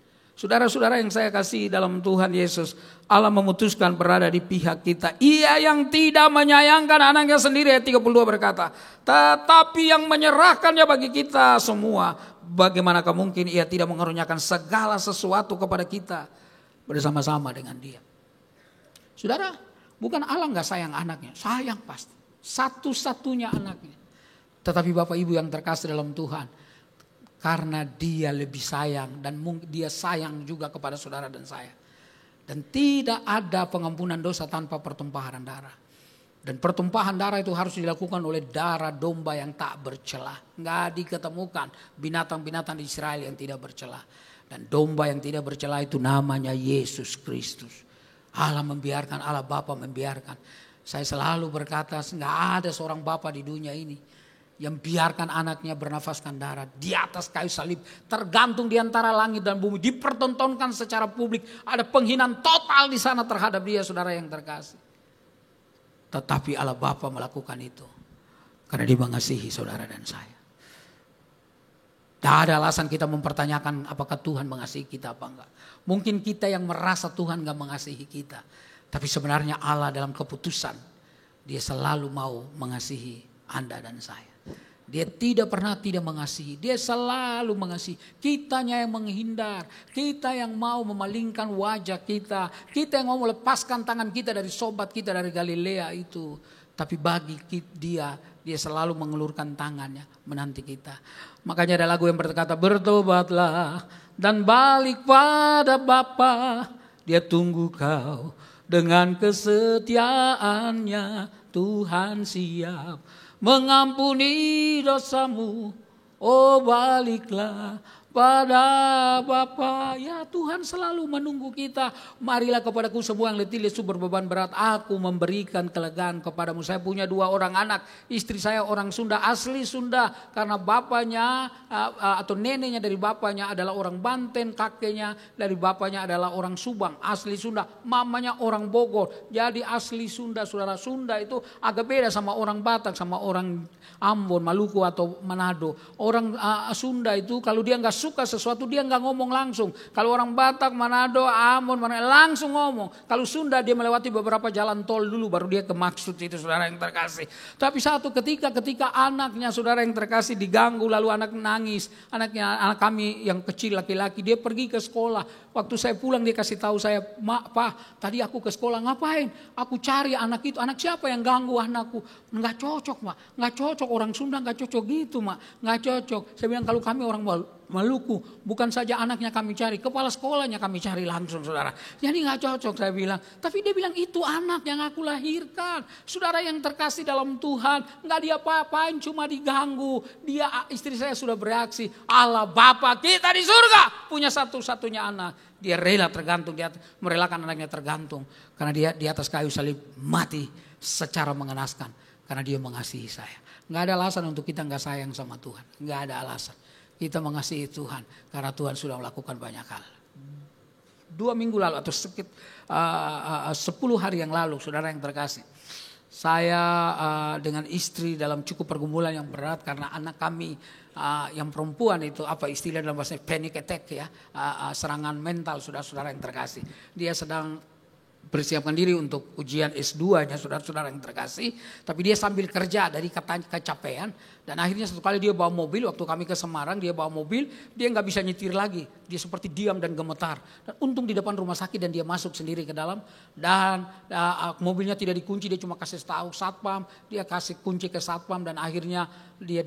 Saudara-saudara yang saya kasih dalam Tuhan Yesus, Allah memutuskan berada di pihak kita. Ia yang tidak menyayangkan anaknya sendiri, ayat 32 berkata, tetapi yang menyerahkannya bagi kita semua. Bagaimanakah mungkin ia tidak mengaruniakan segala sesuatu kepada kita bersama-sama dengan dia. Saudara, bukan Allah gak sayang anaknya, sayang pasti. Satu-satunya anaknya. Tetapi Bapak Ibu yang terkasih dalam Tuhan, karena dia lebih sayang dan dia sayang juga kepada saudara dan saya. Dan tidak ada pengampunan dosa tanpa pertumpahan darah. Dan pertumpahan darah itu harus dilakukan oleh darah domba yang tak bercelah. Nggak diketemukan binatang-binatang di Israel yang tidak bercelah. Dan domba yang tidak bercelah itu namanya Yesus Kristus. Allah membiarkan, Allah Bapa membiarkan. Saya selalu berkata nggak ada seorang Bapa di dunia ini yang biarkan anaknya bernafaskan darah di atas kayu salib, tergantung di antara langit dan bumi, dipertontonkan secara publik, ada penghinaan total di sana terhadap dia, saudara yang terkasih. Tetapi Allah Bapa melakukan itu karena dia mengasihi saudara dan saya. Tidak ada alasan kita mempertanyakan apakah Tuhan mengasihi kita apa enggak. Mungkin kita yang merasa Tuhan gak mengasihi kita. Tapi sebenarnya Allah dalam keputusan, dia selalu mau mengasihi Anda dan saya. Dia tidak pernah tidak mengasihi. Dia selalu mengasihi. Kitanya yang menghindar. Kita yang mau memalingkan wajah kita. Kita yang mau melepaskan tangan kita dari sobat kita dari Galilea itu. Tapi bagi dia selalu mengelurkan tangannya menanti kita. Makanya ada lagu yang berkata, bertobatlah dan balik pada Bapa. Dia tunggu kau dengan kesetiaannya. Tuhan siap mengampuni dosamu, oh baliklah pada Bapa. Ya, Tuhan selalu menunggu kita. Marilah kepadaku semua yang letih lesu berbeban berat, aku memberikan kelegaan kepadamu. Saya punya 2 orang anak, istri saya orang Sunda, asli Sunda, karena bapaknya atau neneknya dari bapaknya adalah orang Banten, kakeknya dari bapaknya adalah orang Subang, asli Sunda, mamanya orang Bogor, jadi asli Sunda. Saudara, Sunda itu agak beda sama orang Batak, sama orang Ambon, Maluku atau Manado. Orang Sunda itu kalau dia nggak suka sesuatu dia nggak ngomong langsung. Kalau orang Batak, Manado, Ambon, langsung ngomong. Kalau Sunda dia melewati beberapa jalan tol dulu baru dia ke maksud itu, saudara yang terkasih. Tapi satu ketika anaknya, saudara yang terkasih, diganggu lalu anak nangis. Anak kami yang kecil laki-laki, dia pergi ke sekolah. Waktu saya pulang dia kasih tahu saya, "Mak, Pak, tadi aku ke sekolah." "Ngapain?" "Aku cari anak itu." "Anak siapa yang ganggu anakku?" "Nggak cocok, Mak. Nggak cocok, orang Sunda nggak cocok gitu, Mak. Nggak cocok." Saya bilang, kalau kami orang Maluku, bukan saja anaknya kami cari, kepala sekolahnya kami cari langsung, saudara. Jadi nggak cocok, saya bilang. Tapi dia bilang, itu anak yang aku lahirkan. Saudara yang terkasih dalam Tuhan, nggak dia apa-apain, cuma diganggu. Istri saya sudah bereaksi, Allah Bapa kita di surga punya satu-satunya anak. Dia rela tergantung, dia merelakan anaknya tergantung. Karena dia di atas kayu salib mati secara mengenaskan. Karena dia mengasihi saya. Nggak ada alasan untuk kita nggak sayang sama Tuhan. Nggak ada alasan. Kita mengasihi Tuhan karena Tuhan sudah melakukan banyak hal. 2 minggu lalu atau 10 hari yang lalu, saudara yang terkasih, saya dengan istri dalam cukup pergumulan yang berat karena anak kami yang perempuan itu, apa istilah dalam bahasa panic attack ya, serangan mental, saudara-saudara yang terkasih. Dia sedang bersiapkan diri untuk ujian S2-nya, saudara-saudara yang terkasih. Tapi dia sambil kerja dari kecapean. Dan akhirnya satu kali dia bawa mobil, waktu kami ke Semarang dia bawa mobil, dia nggak bisa nyetir lagi. Dia seperti diam dan gemetar. Dan untung di depan rumah sakit dan dia masuk sendiri ke dalam. Dan mobilnya tidak dikunci, dia cuma kasih tahu satpam. Dia kasih kunci ke satpam dan akhirnya dia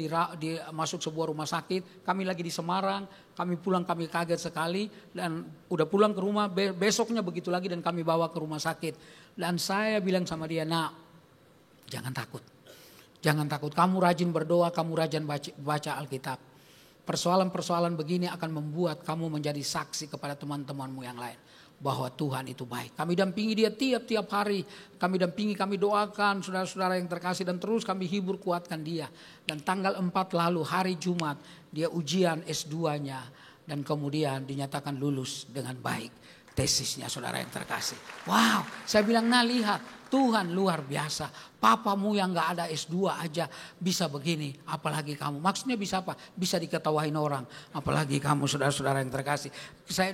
masuk sebuah rumah sakit. Kami lagi di Semarang, kami pulang, kami kaget sekali. Dan udah pulang ke rumah, besoknya begitu lagi dan kami bawa ke rumah sakit. Dan saya bilang sama dia, "Nak, jangan takut. Jangan takut, kamu rajin berdoa, kamu rajin baca Alkitab. Persoalan-persoalan begini akan membuat kamu menjadi saksi kepada teman-temanmu yang lain. Bahwa Tuhan itu baik." Kami dampingi dia tiap-tiap hari. Kami dampingi, kami doakan saudara-saudara yang terkasih. Dan terus kami hibur, kuatkan dia. Dan tanggal 4 lalu, hari Jumat, dia ujian S2-nya. Dan kemudian dinyatakan lulus dengan baik tesisnya, saudara yang terkasih. Wow, saya bilang, nah lihat, Tuhan luar biasa. Papamu yang gak ada S2 aja bisa begini, apalagi kamu. Maksudnya bisa apa? Bisa diketawain orang, apalagi kamu, saudara-saudara yang terkasih.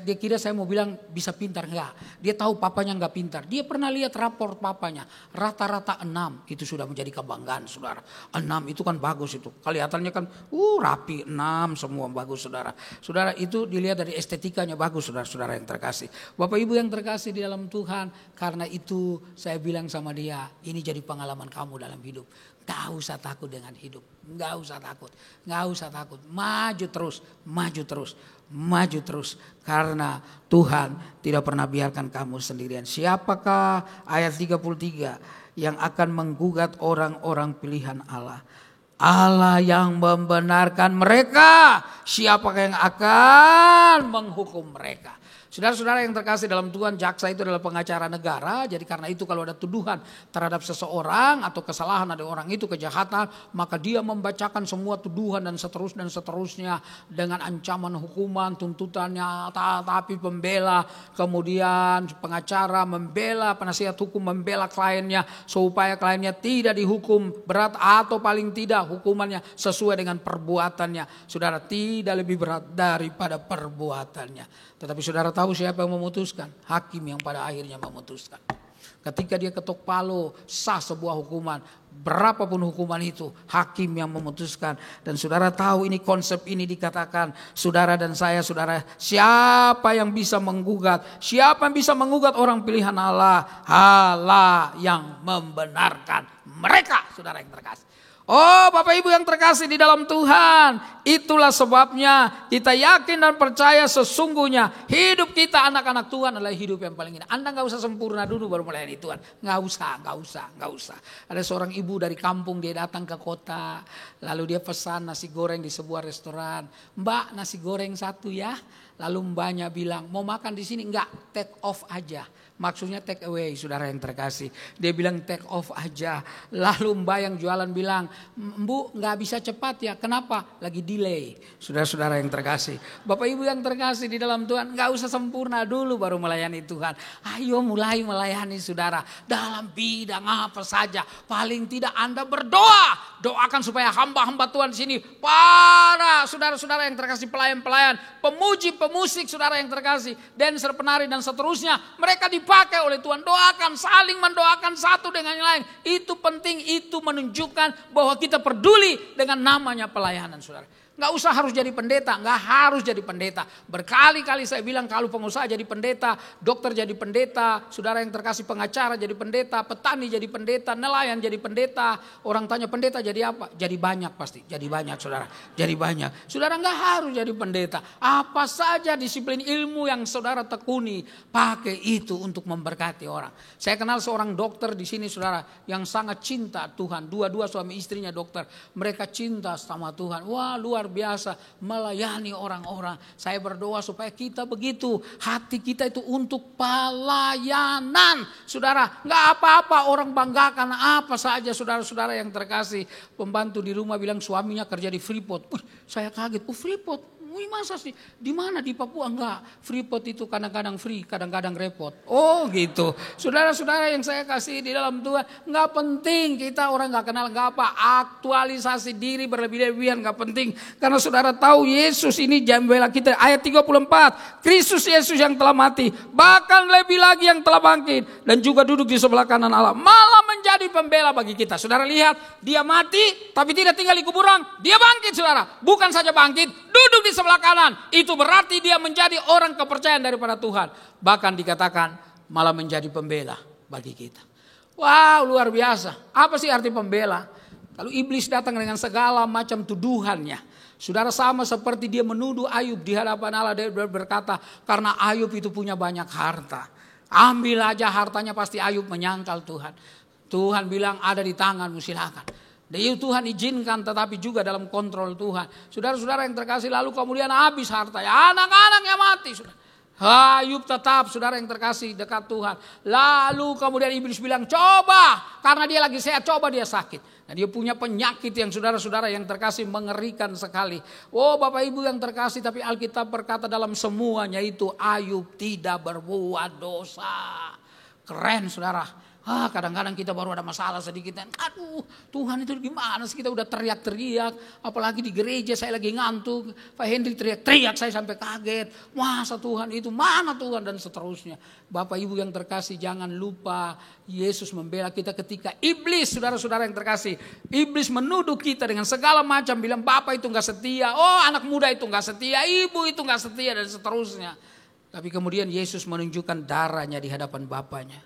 Dia kira saya mau bilang bisa pintar, enggak. Dia tahu papanya gak pintar. Dia pernah lihat raport papanya, rata-rata 6. Itu sudah menjadi kebanggaan, saudara. 6 itu kan bagus itu. Kelihatannya kan rapi, 6 semua bagus, saudara. Saudara, itu dilihat dari estetikanya bagus, saudara-saudara yang terkasih. Bapak Ibu yang terkasih di dalam Tuhan, karena itu saya bilang sama dia, ini jadi pengalaman kamu dalam hidup. Gak usah takut dengan hidup. Gak usah takut. Gak usah takut. Maju terus. Maju terus. Maju terus. Karena Tuhan tidak pernah biarkan kamu sendirian. Siapakah, ayat 33, yang akan menggugat orang-orang pilihan Allah? Allah yang membenarkan mereka. Siapakah yang akan menghukum mereka? Saudara-saudara yang terkasih dalam Tuhan, jaksa itu adalah pengacara negara. Jadi karena itu kalau ada tuduhan terhadap seseorang atau kesalahan ada orang itu, kejahatan, maka dia membacakan semua tuduhan dan seterusnya dengan ancaman hukuman, tuntutannya, tapi pembela, kemudian pengacara membela, penasihat hukum membela kliennya supaya kliennya tidak dihukum berat atau paling tidak hukumannya sesuai dengan perbuatannya. Saudara, tidak lebih berat daripada perbuatannya. Tetapi saudara tahu siapa yang memutuskan? Hakim yang pada akhirnya memutuskan. Ketika dia ketok palu sah sebuah hukuman, berapapun hukuman itu, hakim yang memutuskan. Dan saudara tahu ini konsep ini dikatakan, saudara dan saya, saudara, siapa yang bisa menggugat? Siapa yang bisa menggugat orang pilihan Allah? Allah yang membenarkan mereka, saudara yang terkasih. Oh Bapak Ibu yang terkasih di dalam Tuhan, itulah sebabnya kita yakin dan percaya sesungguhnya hidup kita anak-anak Tuhan adalah hidup yang paling indah. Anda gak usah sempurna dulu baru melayani Tuhan, gak usah. Ada seorang ibu dari kampung, dia datang ke kota, lalu dia pesan nasi goreng di sebuah restoran. Mbak, nasi goreng satu ya. Lalu mbaknya bilang, mau makan di sini? Enggak, take off aja. Maksudnya take away, saudara yang terkasih. Dia bilang take off aja. Lalu mbak yang jualan bilang, Bu gak bisa cepat ya, kenapa? Lagi delay. Saudara-saudara yang terkasih. Bapak Ibu yang terkasih di dalam Tuhan, gak usah sempurna dulu baru melayani Tuhan. Ayo mulai melayani saudara. Dalam bidang apa saja. Paling tidak Anda berdoa. Doakan supaya hamba-hamba Tuhan di sini, para saudara-saudara yang terkasih, pelayan-pelayan, pemuji, pemusik, saudara yang terkasih, dancer, penari dan seterusnya, mereka dipakai oleh Tuhan. Doakan, saling mendoakan satu dengan yang lain. Itu penting, itu menunjukkan bahwa kita peduli dengan namanya pelayanan, saudara. Gak usah harus jadi pendeta, gak harus jadi pendeta. Berkali-kali saya bilang kalau pengusaha jadi pendeta, dokter jadi pendeta, saudara yang terkasih pengacara jadi pendeta, petani jadi pendeta, nelayan jadi pendeta. Orang tanya pendeta jadi apa? Jadi banyak pasti, jadi banyak saudara, jadi banyak. Saudara gak harus jadi pendeta. Apa saja disiplin ilmu yang saudara tekuni, pakai itu untuk memberkati orang. Saya kenal seorang dokter di sini saudara, yang sangat cinta Tuhan. Dua-dua suami istrinya dokter, mereka cinta sama Tuhan. Wah luar biasa melayani orang-orang. Saya berdoa supaya kita begitu. Hati kita itu untuk pelayanan. Saudara, gak apa-apa orang banggakan apa saja saudara-saudara yang terkasih. Pembantu di rumah bilang suaminya kerja di Freeport. Saya kaget, Freeport? Wih masa sih, di mana di Papua? Enggak, Freeport itu kadang-kadang free, kadang-kadang repot. Oh gitu, saudara-saudara yang saya kasih di dalam Tuhan, nggak penting kita orang nggak kenal, nggak apa, aktualisasi diri berlebih-lebihan nggak penting, karena saudara tahu Yesus ini jambela kita. Ayat 34, Kristus Yesus yang telah mati, bahkan lebih lagi yang telah bangkit dan juga duduk di sebelah kanan Allah, malah menjadi pembela bagi kita. Saudara lihat, dia mati tapi tidak tinggal di kuburan, dia bangkit saudara, bukan saja bangkit, duduk di sebelah kanan. Itu berarti dia menjadi orang kepercayaan daripada Tuhan. Bahkan dikatakan malah menjadi pembela bagi kita. Wow, luar biasa. Apa sih arti pembela? Kalau iblis datang dengan segala macam tuduhannya, saudara, sama seperti dia menuduh Ayub di hadapan Allah. Dia berkata, karena Ayub itu punya banyak harta, ambil aja hartanya, pasti Ayub menyangkal Tuhan. Tuhan bilang ada di tanganmu, silakan. Dan Tuhan izinkan, tetapi juga dalam kontrol Tuhan. Saudara-saudara yang terkasih, lalu kemudian habis hartanya, anak-anaknya mati. Ayub tetap, saudara yang terkasih, dekat Tuhan. Lalu kemudian iblis bilang, coba, karena dia lagi sehat, coba dia sakit. Nah, dia punya penyakit yang saudara-saudara yang terkasih mengerikan sekali. Oh Bapak Ibu yang terkasih, tapi Alkitab berkata dalam semuanya itu Ayub tidak berbuat dosa. Keren saudara. Kadang-kadang kita baru ada masalah sedikit, dan aduh Tuhan itu gimana sih, kita udah teriak-teriak, apalagi di gereja saya lagi ngantuk, Pak Hendrik teriak-teriak saya sampai kaget, masa Tuhan itu, mana Tuhan, dan seterusnya. Bapak Ibu yang terkasih, jangan lupa Yesus membela kita ketika iblis, saudara-saudara yang terkasih, iblis menuduh kita dengan segala macam, bilang bapak itu gak setia, oh anak muda itu gak setia, ibu itu gak setia, dan seterusnya. Tapi kemudian Yesus menunjukkan darahnya di hadapan Bapaknya.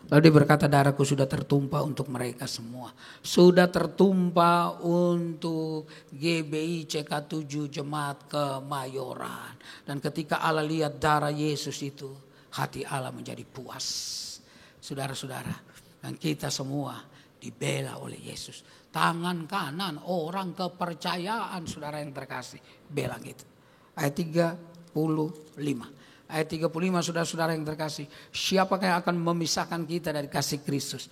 Lalu dia berkata, darahku sudah tertumpah untuk mereka semua. Sudah tertumpah untuk GBI CK7 Jemaat Kemayoran. Dan ketika Allah lihat darah Yesus itu, hati Allah menjadi puas. Saudara-saudara, dan kita semua dibela oleh Yesus. Tangan kanan orang kepercayaan, saudara yang terkasih, bela gitu. Ayat 35. Ayat 35 saudara-saudara yang terkasih. Siapakah yang akan memisahkan kita dari kasih Kristus?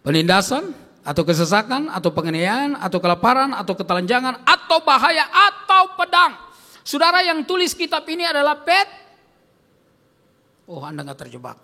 Penindasan, atau kesesakan, atau penganiayaan, atau kelaparan, atau ketelanjangan, atau bahaya, atau pedang. Saudara, yang tulis kitab ini adalah Anda gak terjebak.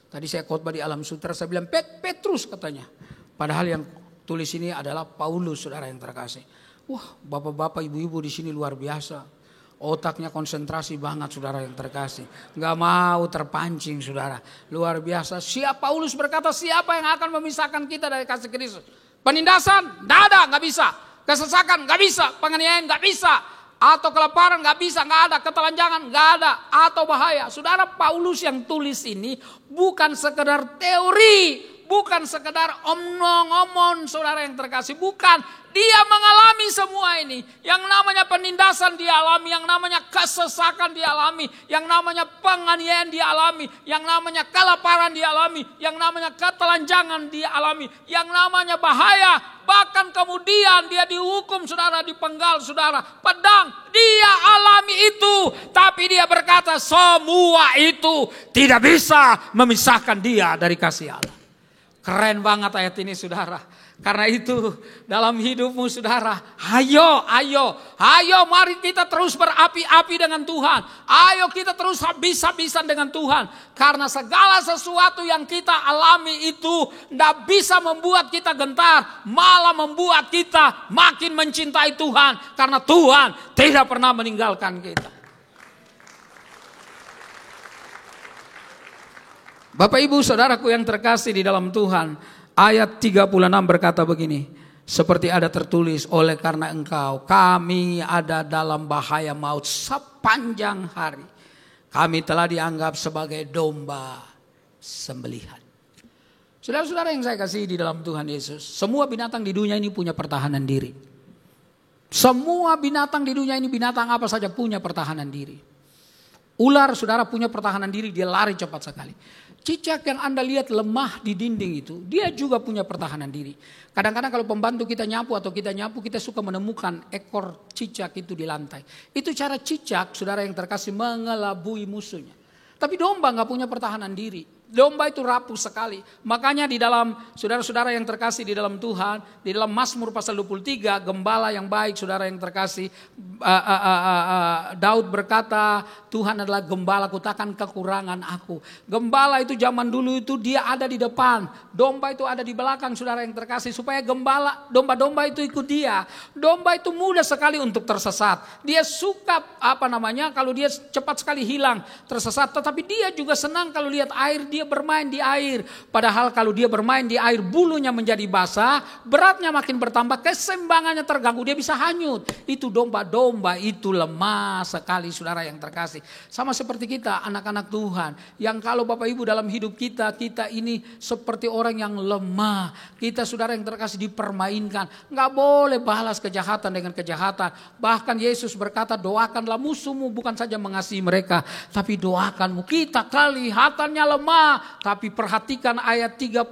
Tadi saya khotbah di Alam Sutra, saya bilang Petrus katanya. Padahal yang tulis ini adalah Paulus, saudara yang terkasih. Wah, bapak-bapak, ibu-ibu di sini luar biasa. Otaknya konsentrasi banget, saudara yang terkasih. Gak mau terpancing, saudara. Luar biasa. Paulus berkata, siapa yang akan memisahkan kita dari kasih Kristus? Penindasan? Gak ada, gak bisa. Kesesakan? Gak bisa. Penganiayaan? Gak bisa. Atau kelaparan? Gak bisa, gak ada. Ketelanjangan? Gak ada. Atau bahaya. Saudara, Paulus yang tulis ini bukan sekedar teori. Bukan sekedar omong-omong, saudara yang terkasih. Bukan. Dia mengalami semua ini. Yang namanya penindasan dia alami. Yang namanya kesesakan dia alami. Yang namanya penganiayaan dia alami. Yang namanya kelaparan dia alami. Yang namanya ketelanjangan dia alami. Yang namanya bahaya. Bahkan kemudian dia dihukum, saudara, dipenggal, saudara. Pedang, dia alami itu. Tapi dia berkata semua itu tidak bisa memisahkan dia dari kasih Allah. Keren banget ayat ini, saudara. Karena itu dalam hidupmu, saudara, ayo mari kita terus berapi-api dengan Tuhan. Ayo kita terus habis-habisan dengan Tuhan. Karena segala sesuatu yang kita alami itu tidak bisa membuat kita gentar. Malah membuat kita makin mencintai Tuhan. Karena Tuhan tidak pernah meninggalkan kita. Bapak ibu saudaraku yang terkasih di dalam Tuhan, ayat 36 berkata begini, seperti ada tertulis, oleh karena engkau kami ada dalam bahaya maut sepanjang hari. Kami telah dianggap sebagai domba sembelihan. Saudara-saudara yang saya kasih di dalam Tuhan Yesus, semua binatang di dunia ini punya pertahanan diri. Semua binatang di dunia ini, binatang apa saja punya pertahanan diri. Ular, saudara, punya pertahanan diri, dia lari cepat sekali. Cicak yang Anda lihat lemah di dinding itu, dia juga punya pertahanan diri. Kadang-kadang kalau pembantu kita nyapu atau kita nyapu, kita suka menemukan ekor cicak itu di lantai. Itu cara cicak, saudara yang terkasih, mengelabui musuhnya. Tapi domba gak punya pertahanan diri. Domba itu rapuh sekali. Makanya di dalam saudara-saudara yang terkasih di dalam Tuhan, di dalam Mazmur pasal 23, gembala yang baik, saudara yang terkasih, Daud berkata, Tuhan adalah gembalaku, takkan kekurangan aku. Gembala itu zaman dulu itu dia ada di depan, domba itu ada di belakang, saudara yang terkasih, supaya domba-domba itu ikut dia. Domba itu mudah sekali untuk tersesat. Dia suka kalau dia cepat sekali hilang, tersesat. Tetapi dia juga senang kalau lihat air, dia bermain di air. Padahal kalau dia bermain di air, bulunya menjadi basah, beratnya makin bertambah, keseimbangannya terganggu, dia bisa hanyut. Itu domba-domba itu lemah sekali, saudara yang terkasih. Sama seperti kita, anak-anak Tuhan, yang kalau Bapak Ibu dalam hidup kita ini seperti orang yang lemah. Kita, saudara yang terkasih, dipermainkan. Gak boleh balas kejahatan dengan kejahatan. Bahkan Yesus berkata, doakanlah musuhmu, bukan saja mengasihi mereka, tapi doakanmu. Kita kelihatannya lemah, tapi perhatikan ayat 37.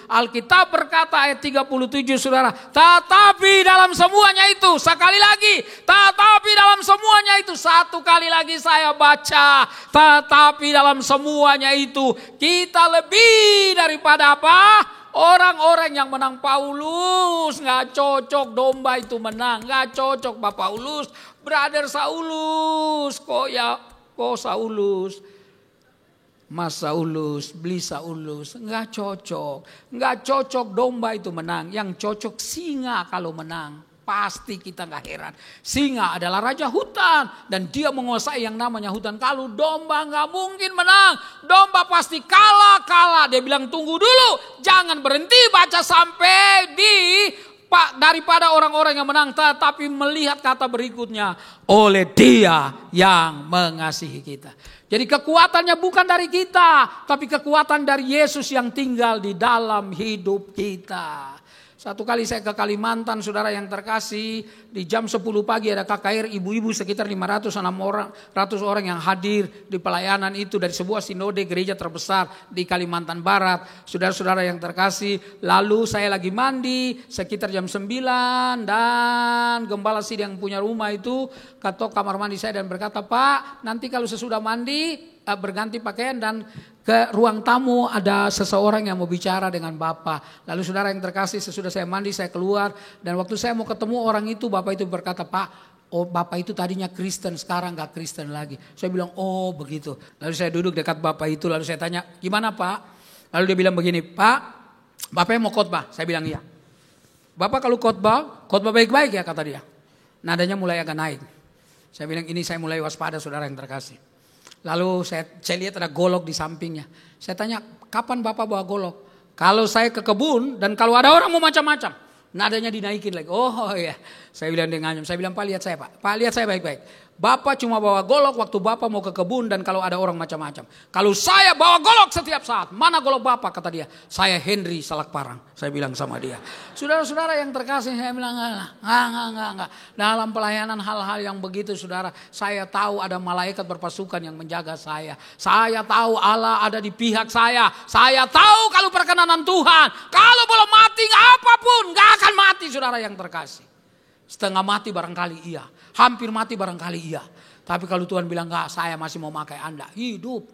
Alkitab berkata ayat 37, saudara, tetapi dalam semuanya itu, sekali lagi, tetapi dalam semuanya itu, satu kali lagi saya baca, tetapi dalam semuanya itu kita lebih daripada apa? Orang-orang yang menang. Paulus gak cocok domba itu menang, gak cocok Pak Paulus. Brother Saulus, kok Saulus, Mas Saulus, beli Saulus, nggak cocok domba itu menang. Yang cocok singa kalau menang, pasti kita nggak heran. Singa adalah raja hutan dan dia menguasai yang namanya hutan. Kalau domba nggak mungkin menang, domba pasti kalah. Dia bilang tunggu dulu, jangan berhenti baca sampai daripada orang-orang yang menang, tetapi melihat kata berikutnya, oleh Dia yang mengasihi kita. Jadi kekuatannya bukan dari kita, tapi kekuatan dari Yesus yang tinggal di dalam hidup kita. Satu kali saya ke Kalimantan, saudara yang terkasih, di jam 10 pagi ada KKR ibu-ibu sekitar 500 orang yang hadir di pelayanan itu dari sebuah sinode gereja terbesar di Kalimantan Barat. Saudara-saudara yang terkasih, lalu saya lagi mandi sekitar jam 9 dan gembala sidang yang punya rumah itu ketok kamar mandi saya dan berkata, "Pak, nanti kalau sesudah mandi berganti pakaian dan ke ruang tamu ada seseorang yang mau bicara dengan Bapak." Lalu saudara yang terkasih, sesudah saya mandi saya keluar dan waktu saya mau ketemu orang itu, Bapak itu berkata, "Pak, oh Bapak itu tadinya Kristen, sekarang gak Kristen lagi." Saya bilang, "Oh begitu." Lalu saya duduk dekat Bapak itu, lalu saya tanya, "Gimana Pak?" Lalu dia bilang begini, "Pak, Bapak mau khotbah?" Saya bilang, "Iya." "Bapak kalau khotbah baik-baik ya," kata dia. Nadanya mulai agak naik. Saya bilang, "Ini saya mulai waspada saudara yang terkasih." Lalu saya lihat ada golok di sampingnya. Saya tanya, "Kapan Bapak bawa golok?" "Kalau saya ke kebun dan kalau ada orang mau macam-macam." Nadanya dinaikin lagi. "Oh iya." Saya bilang dengan saya bilang, "Pak lihat saya Pak. Pak lihat saya baik-baik. Bapak cuma bawa golok waktu Bapak mau ke kebun dan kalau ada orang macam-macam. Kalau saya bawa golok setiap saat. Mana golok Bapak?" Kata dia. "Saya Henry Salak Parang." Saya bilang sama dia. Saudara-saudara yang terkasih, saya bilang enggak. Dalam pelayanan hal-hal yang begitu saudara, saya tahu ada malaikat berpasukan yang menjaga saya. Saya tahu Allah ada di pihak saya. Saya tahu kalau perkenanan Tuhan, kalau belum mati apapun gak akan mati saudara yang terkasih. Setengah mati barangkali iya, hampir mati barangkali iya. Tapi kalau Tuhan bilang enggak, saya masih mau pakai Anda. Hidup.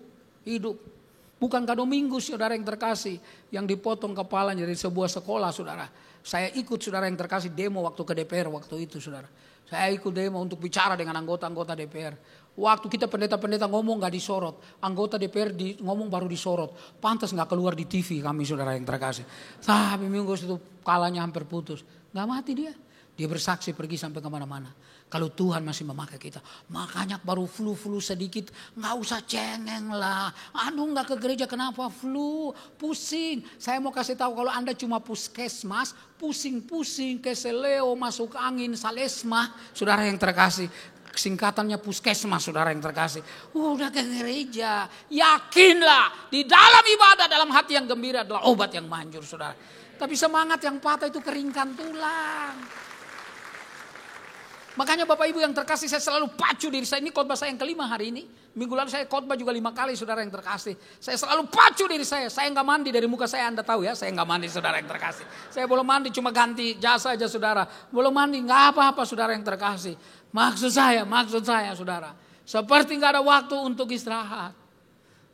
Bukan kado minggu saudara yang terkasih, yang dipotong kepalanya dari sebuah sekolah saudara. Saya ikut saudara yang terkasih demo waktu ke DPR waktu itu saudara. Saya ikut demo untuk bicara dengan anggota-anggota DPR. Waktu kita pendeta-pendeta ngomong gak disorot, anggota DPR ngomong baru disorot. Pantas gak keluar di TV kami saudara yang terkasih. Tapi minggu itu kepalanya hampir putus. Gak mati dia. Dia bersaksi pergi sampai kemana-mana. Kalau Tuhan masih memakai kita. Makanya baru flu sedikit. Gak usah cengeng lah. Gak ke gereja kenapa flu. Pusing. Saya mau kasih tahu kalau Anda cuma puskesmas. Pusing-pusing. Keseleo masuk angin. Salesma. Saudara yang terkasih. Singkatannya puskesmas saudara yang terkasih. Udah ke gereja. Yakinlah. Di dalam ibadah dalam hati yang gembira adalah obat yang manjur saudara. Tapi semangat yang patah itu keringkan tulang. Makanya Bapak Ibu yang terkasih, saya selalu pacu diri saya. Ini khotbah saya yang kelima hari ini. Minggu lalu saya khotbah juga 5 kali saudara yang terkasih. Saya selalu pacu diri saya. Saya gak mandi dari muka saya, Anda tahu ya. Saya gak mandi saudara yang terkasih. Saya belum mandi cuma ganti jasa aja saudara. Belum mandi gak apa-apa saudara yang terkasih. Maksud saya saudara. Seperti gak ada waktu untuk istirahat.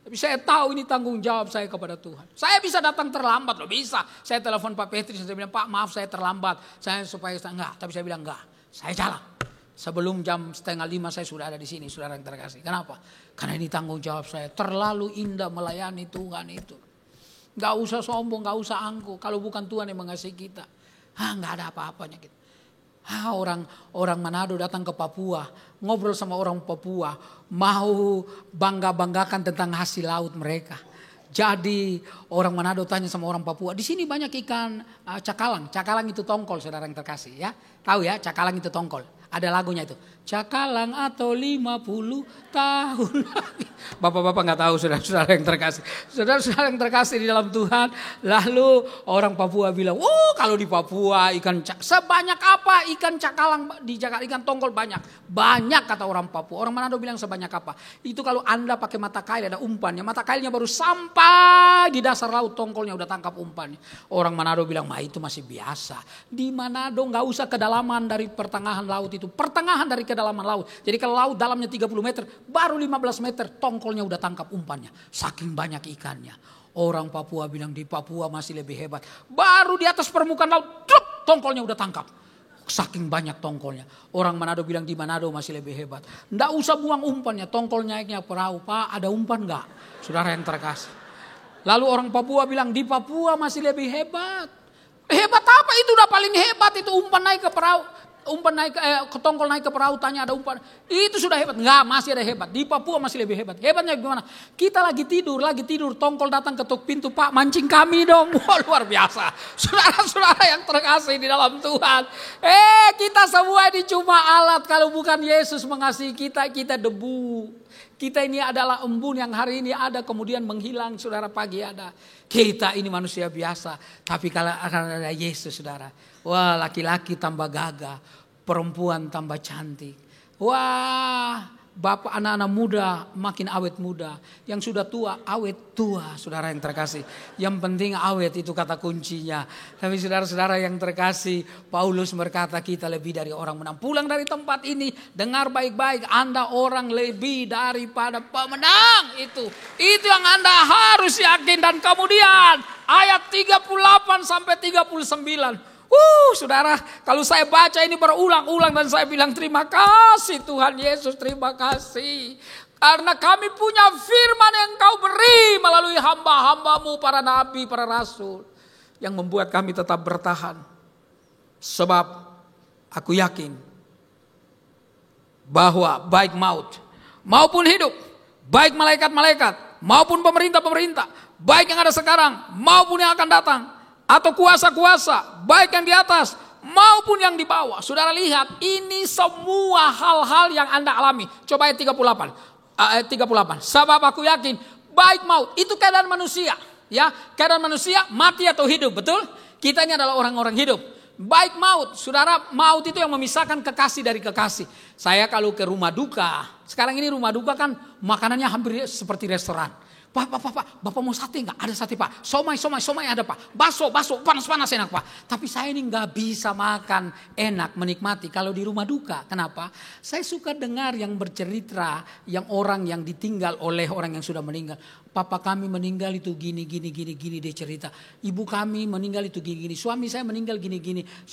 Tapi saya tahu ini tanggung jawab saya kepada Tuhan. Saya bisa datang terlambat loh, bisa. Saya telepon Pak Petri, saya bilang, "Pak maaf saya terlambat. Tapi saya bilang enggak. Saya jalan. Sebelum jam 4:30 saya sudah ada di sini, saudara yang terkasih. Kenapa? Karena ini tanggung jawab saya. Terlalu indah melayani Tuhan itu. Gak usah sombong, gak usah angkuh. Kalau bukan Tuhan yang mengasihi kita. Gak ada apa-apanya gitu. Orang Manado datang ke Papua, ngobrol sama orang Papua, mau bangga-banggakan tentang hasil laut mereka. Jadi orang Manado tanya sama orang Papua, "Di sini banyak ikan cakalang." Cakalang itu tongkol saudara yang terkasih ya. Tahu ya, cakalang itu tongkol. Ada lagunya itu. Cakalang atau 50 tahun lagi. Bapak-bapak gak tahu saudara-saudara yang terkasih. Saudara-saudara yang terkasih di dalam Tuhan. Lalu orang Papua bilang, kalau di Papua sebanyak apa ikan cakalang di Jakarta, ikan tongkol banyak. Banyak kata orang Papua. Orang Manado bilang sebanyak apa. Itu kalau Anda pakai mata kail ada umpannya. Mata kailnya baru sampai di dasar laut, tongkolnya udah tangkap umpannya. Orang Manado bilang, itu masih biasa. Di Manado gak usah kedalaman dari pertengahan laut itu. Pertengahan dari kedalaman laut. Jadi kalau laut dalamnya 30 meter, baru 15 meter tongkolnya udah tangkap umpannya. Saking banyak ikannya. Orang Papua bilang di Papua masih lebih hebat. Baru di atas permukaan laut, tongkolnya udah tangkap. Saking banyak tongkolnya. Orang Manado bilang di Manado masih lebih hebat. Nggak usah buang umpannya, tongkol naiknya perahu. "Pak, ada umpan nggak?" Saudara yang terkasih. Lalu orang Papua bilang di Papua masih lebih hebat. Hebat apa itu? Udah paling hebat itu umpan naik ke perahu. Umpan naik ke tongkol naik ke perahu, tanya ada umpan. Itu sudah hebat. Enggak, masih ada hebat. Di Papua masih lebih hebat. Hebatnya gimana? Kita lagi tidur, tongkol datang ketuk pintu, "Pak, mancing kami dong." Wah, luar biasa. Saudara-saudara yang terkasih di dalam Tuhan. Kita semua ini cuma alat. Kalau bukan Yesus mengasihi kita, kita debu. Kita ini adalah embun yang hari ini ada kemudian menghilang, saudara, pagi ada. Kita ini manusia biasa. Tapi kalau ada Yesus, saudara. Wah, laki-laki tambah gagah. perempuan tambah cantik. Wah, bapak anak-anak muda makin awet muda. Yang sudah tua awet tua, saudara yang terkasih. Yang penting awet, itu kata kuncinya. Tapi saudara-saudara yang terkasih, Paulus berkata kita lebih dari orang menang. Pulang dari tempat ini, dengar baik-baik, Anda orang lebih daripada pemenang. Itu yang Anda harus yakin. Dan kemudian ayat 38 sampai 39. Saudara, kalau saya baca ini berulang-ulang dan saya bilang terima kasih Tuhan Yesus, terima kasih. Karena kami punya firman yang Kau beri melalui hamba-hambamu, para nabi, para rasul. Yang membuat kami tetap bertahan. Sebab aku yakin bahwa baik maut maupun hidup, baik malaikat-malaikat maupun pemerintah-pemerintah, baik yang ada sekarang maupun yang akan datang, atau kuasa-kuasa, baik yang di atas maupun yang di bawah. Saudara lihat, ini semua hal-hal yang Anda alami. Coba ayat 38. Ayat 38. Sebab aku yakin baik maut, itu keadaan manusia, ya. Keadaan manusia mati atau hidup, betul? Kita ini adalah orang-orang hidup. Baik maut, saudara, maut itu yang memisahkan kekasih dari kekasih. Saya kalau ke rumah duka, sekarang ini rumah duka kan makanannya hampir seperti restoran. Bapak mau sate enggak? Ada sate Pak. Somai ada Pak. Baso, panas-panas enak Pak. Tapi saya ini enggak bisa makan enak, menikmati kalau di rumah duka. Kenapa? Saya suka dengar yang bercerita, yang orang yang ditinggal oleh orang yang sudah meninggal. Papa kami meninggal itu gini dia cerita. Ibu kami meninggal itu gini. Suami saya meninggal gini.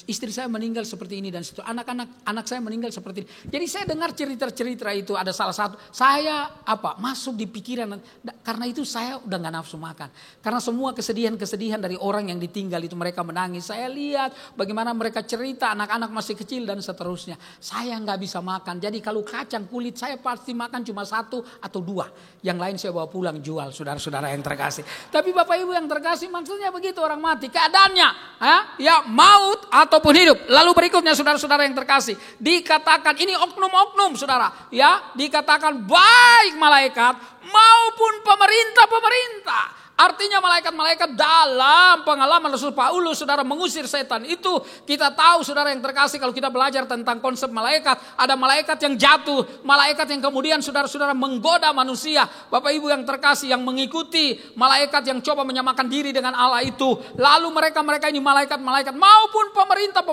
Istri saya meninggal seperti ini dan situ. Anak saya meninggal seperti ini. Jadi saya dengar cerita itu, ada salah satu. Saya masuk di pikiran. Karena itu saya udah gak nafsu makan. Karena semua kesedihan dari orang yang ditinggal itu mereka menangis. Saya lihat bagaimana mereka cerita, anak-anak masih kecil dan seterusnya. Saya gak bisa makan. Jadi kalau kacang kulit saya pasti makan cuma 1 atau 2. Yang lain saya bawa pulang jual, saudara-saudara yang terkasih. Tapi Bapak Ibu yang terkasih, maksudnya begitu orang mati. Keadaannya ya maut ataupun hidup. Lalu berikutnya saudara-saudara yang terkasih, dikatakan ini oknum-oknum saudara. Ya, dikatakan baik malaikat maupun pemerintah. Artinya malaikat-malaikat dalam pengalaman Rasul Paulus, saudara, mengusir setan. Itu kita tahu, saudara yang terkasih, kalau kita belajar tentang konsep malaikat. Ada malaikat yang jatuh, malaikat yang kemudian saudara-saudara menggoda manusia. Bapak Ibu yang terkasih, yang mengikuti malaikat yang coba menyamakan diri dengan Allah itu. Lalu mereka ini malaikat-malaikat maupun pemerintah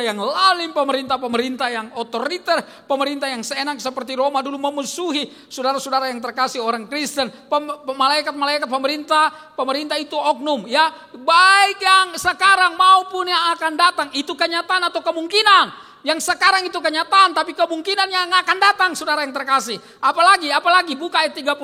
yang lalim, pemerintah yang otoriter, pemerintah yang seenak seperti Roma dulu memusuhi saudara-saudara yang terkasih orang Kristen. Malaikat-malaikat pemerintah itu oknum, ya, baik yang sekarang maupun yang akan datang. Itu kenyataan atau kemungkinan. Yang sekarang itu kenyataan, tapi kemungkinan yang akan datang, saudara yang terkasih. Apalagi buka ayat 39.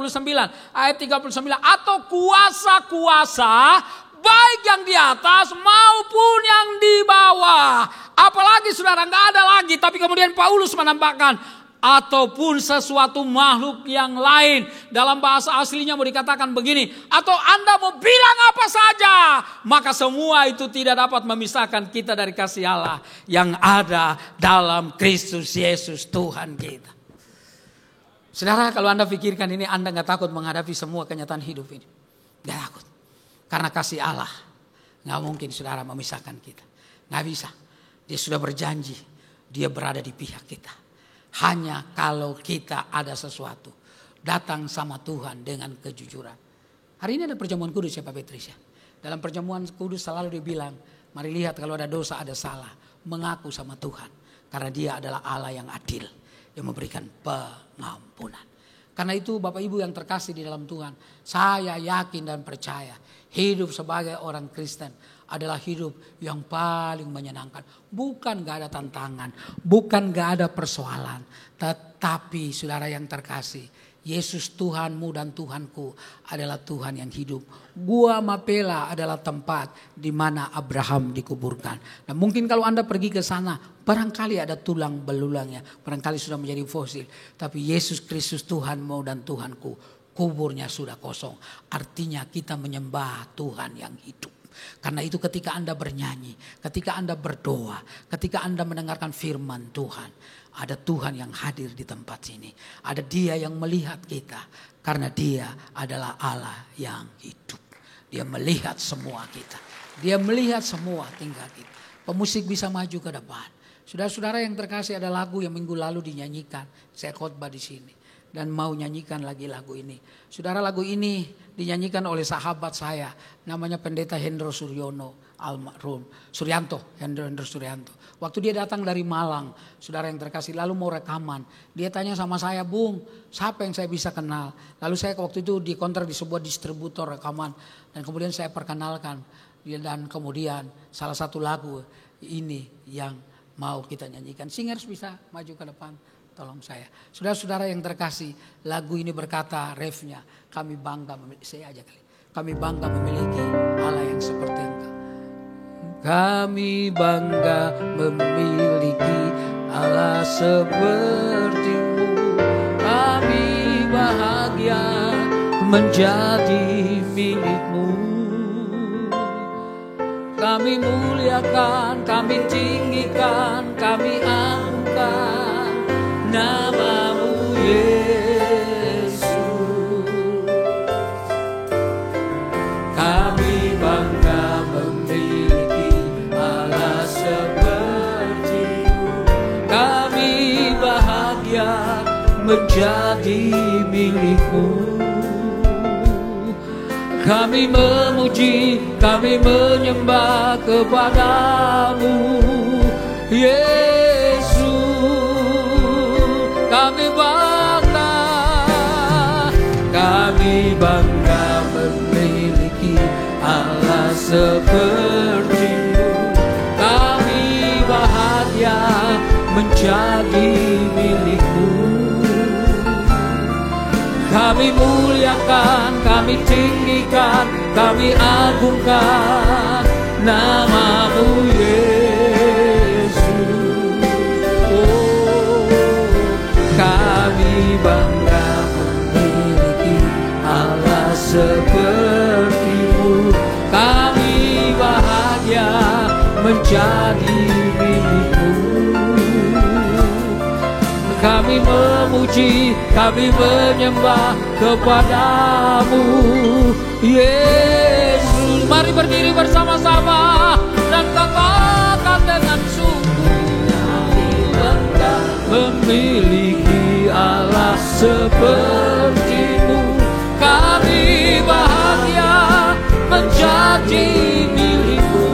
Ayat 39, atau kuasa-kuasa baik yang di atas maupun yang di bawah. Apalagi saudara, nggak ada lagi. Tapi kemudian Paulus menambahkan, ataupun sesuatu makhluk yang lain. Dalam bahasa aslinya mau dikatakan begini, atau Anda mau bilang apa saja, maka semua itu tidak dapat memisahkan kita dari kasih Allah yang ada dalam Kristus Yesus Tuhan kita. Saudara, kalau Anda pikirkan ini, Anda gak takut menghadapi semua kenyataan hidup ini. Gak takut. Karena kasih Allah gak mungkin saudara memisahkan kita. Gak bisa. Dia sudah berjanji, dia berada di pihak kita. Hanya kalau kita ada sesuatu, datang sama Tuhan dengan kejujuran. Hari ini ada perjamuan kudus ya Pak Patricia. Dalam perjamuan kudus selalu dibilang, mari lihat kalau ada dosa, ada salah, mengaku sama Tuhan. Karena dia adalah Allah yang adil, yang memberikan pengampunan. Karena itu Bapak Ibu yang terkasih di dalam Tuhan, saya yakin dan percaya hidup sebagai orang Kristen adalah hidup yang paling menyenangkan. Bukan gak ada tantangan, bukan gak ada persoalan. Tetapi saudara yang terkasih, Yesus Tuhanmu dan Tuhanku adalah Tuhan yang hidup. Gua Mapela adalah tempat di mana Abraham dikuburkan. Dan mungkin kalau Anda pergi ke sana, barangkali ada tulang belulangnya, barangkali sudah menjadi fosil. Tapi Yesus Kristus Tuhanmu dan Tuhanku, kuburnya sudah kosong. Artinya kita menyembah Tuhan yang hidup. Karena itu ketika Anda bernyanyi, ketika Anda berdoa, ketika Anda mendengarkan firman Tuhan, ada Tuhan yang hadir di tempat sini. Ada Dia yang melihat kita, karena Dia adalah Allah yang hidup. Dia melihat semua kita. Dia melihat semua tingkah kita. Pemusik bisa maju ke depan. Saudara-saudara yang terkasih, ada lagu yang minggu lalu dinyanyikan. Saya khotbah di sini dan mau nyanyikan lagi lagu ini. Saudara, lagu ini dinyanyikan oleh sahabat saya, namanya Pendeta Hendro almarhum Suryanto, Hendro Suryanto. Waktu dia datang dari Malang, saudara yang terkasih, lalu mau rekaman. Dia tanya sama saya, Bung, siapa yang saya bisa kenal? Lalu saya waktu itu dikontrak di sebuah distributor rekaman. Dan kemudian saya perkenalkan. Dan kemudian salah satu lagu ini yang mau kita nyanyikan. Singers bisa maju ke depan, tolong saya. Saudara-saudara yang terkasih, lagu ini berkata refnya, kami bangga memiliki, saya aja kali. Kami bangga memiliki Allah yang seperti Engkau. Kami bangga memiliki Allah seperti-Mu. Kami bahagia menjadi milik-Mu. Kami muliakan, kami tinggikan, kami angkat nama-Mu Yesus. Kami bangga memiliki Allah seperti-Mu. Kami bahagia menjadi milik-Mu. Kami memuji, kami menyembah kepada-Mu Yesus. Kami bangga memiliki Allah seperti-Mu. Kami bahagia menjadi milik-Mu. Kami muliakan, kami tinggikan, kami agungkan nama-Mu Yesus. Oh, kami bangga memiliki Allah seperti-Mu. Kami bahagia menjadi milik-Mu. Kami memuji, kami menyembah kepada-Mu Yesus. Mari berdiri bersama-sama dan katakan dengan sungguh, kami bangga memiliki Allah seperti-Mu. Kami bahagia menjadi milik-Mu.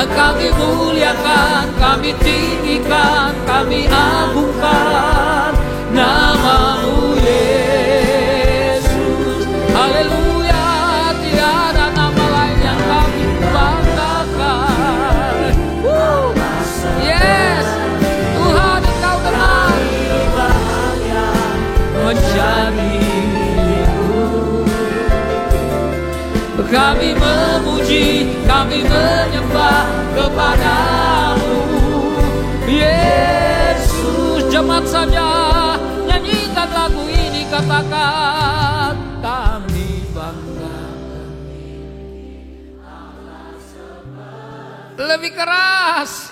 Kami muliakan, kami tinggikan, kami agungkan nama-Mu Yesus. Haleluya, tiada nama lain yang kami banggakan. Yes, Tuhan Engkau benar menjadi milik-Mu. Kami memuji, kami menyembah kepada-Mu Yesus. Jemaat saja nyanyikan lagu ini, katakan kami bangga. Lebih keras.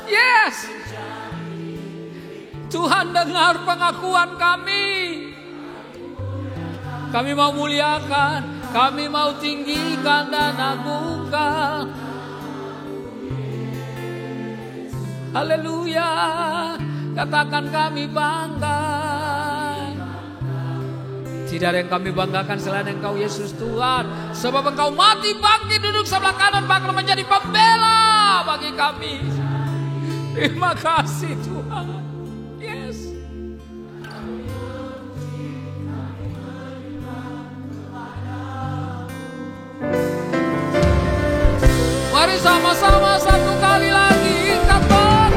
Yes. Tuhan dengar pengakuan kami. Kami mau muliakan, kami mau tinggikan dan agungkan. Haleluya, katakan kami bangga. Tidak ada yang kami banggakan selain Engkau Yesus Tuhan. Sebab Engkau mati bangkit duduk sebelah kanan bakal menjadi pembela bagi kami. Terima kasih Tuhan. Yes. Mari sama-sama satu kali lagi katakan,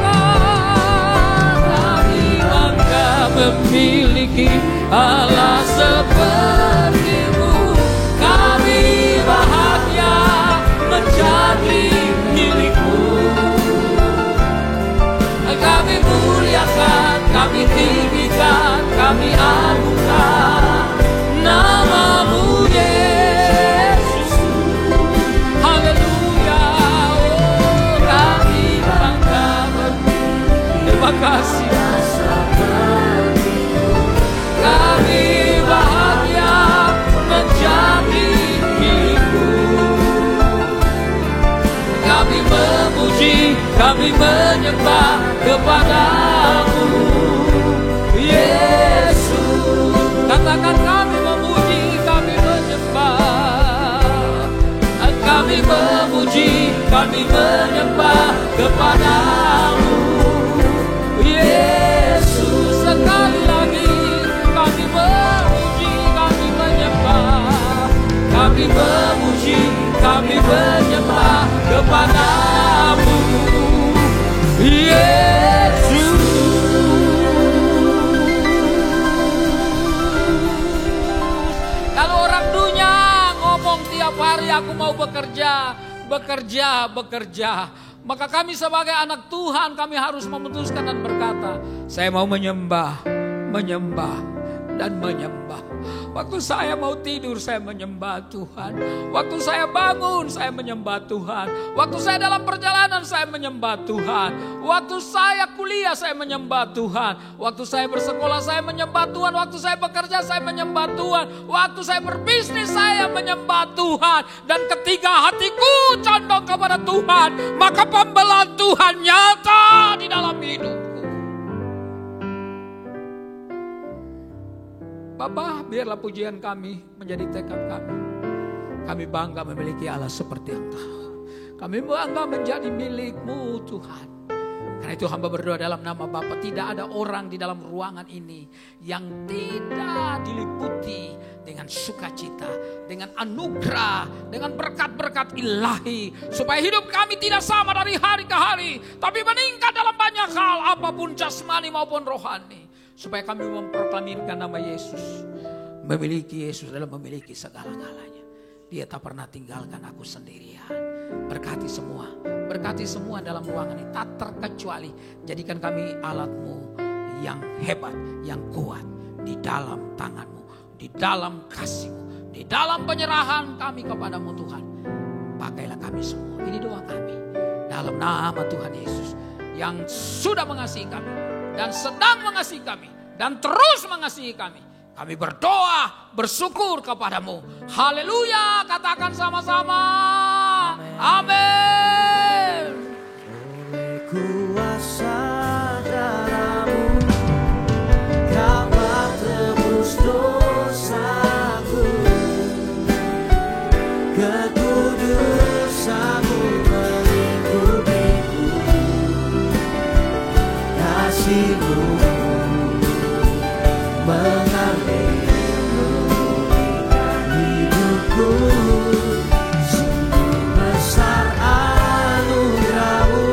kami bangga memiliki Allah seperti-Mu. Kami bahagia menjadi milik-Mu. Kami muliakan, kami tinggikan, kami agungkan nama-Mu Yesus. Haleluya, oh kami bangga memiliki. Terima kasih. Kami bahagia menjadi milik-Mu. kami menyembah kepadamu, Yesus. Katakan kami memuji, kami menyembah. Kami memuji, kami menyembah kepadamu, Yesus. Sekali lagi kami memuji, kami menyembah. Kami memuji, kami menyembah kepadamu, Yesus. Kalau orang dunia ngomong tiap hari aku mau bekerja, maka kami sebagai anak Tuhan kami harus memutuskan dan berkata, saya mau menyembah dan menyembah. Waktu saya mau tidur, saya menyembah Tuhan. Waktu saya bangun, saya menyembah Tuhan. Waktu saya dalam perjalanan, saya menyembah Tuhan. Waktu saya kuliah, saya menyembah Tuhan. Waktu saya bersekolah, saya menyembah Tuhan. Waktu saya bekerja, saya menyembah Tuhan. Waktu saya berbisnis, saya menyembah Tuhan. Dan ketika hatiku condong kepada Tuhan, maka pembelaan Tuhan nyata di dalam hidupku. Bapa, biarlah pujian kami menjadi tekad kami. Kami bangga memiliki Allah seperti Engkau. Kami bangga menjadi milik-Mu Tuhan. Karena itu hamba berdoa dalam nama Bapa, tidak ada orang di dalam ruangan ini yang tidak diliputi dengan sukacita, dengan anugerah, dengan berkat-berkat ilahi. Supaya hidup kami tidak sama dari hari ke hari, tapi meningkat dalam banyak hal, apapun jasmani maupun rohani. Supaya kami memproklamirkan nama Yesus. Memiliki Yesus adalah memiliki segala-galanya. Dia tak pernah tinggalkan aku sendirian. Berkati semua dalam ruangan ini, tak terkecuali. Jadikan kami alat-Mu yang hebat, yang kuat di dalam tangan-Mu, di dalam kasih-Mu, di dalam penyerahan kami kepadamu Tuhan. Pakailah kami semua. Ini doa kami dalam nama Tuhan Yesus yang sudah mengasihi kami dan sedang mengasihi kami dan terus mengasihi kami. Kami berdoa, bersyukur kepadamu. Haleluya, katakan sama-sama. Amin. Oleh kuasa dalam-Mu, Kau tebus dosaku, kekudusan-Mu melingkupiku, kasih-Mu mengalir memulihkan hidupku. Sungguh besar anugerah-Mu,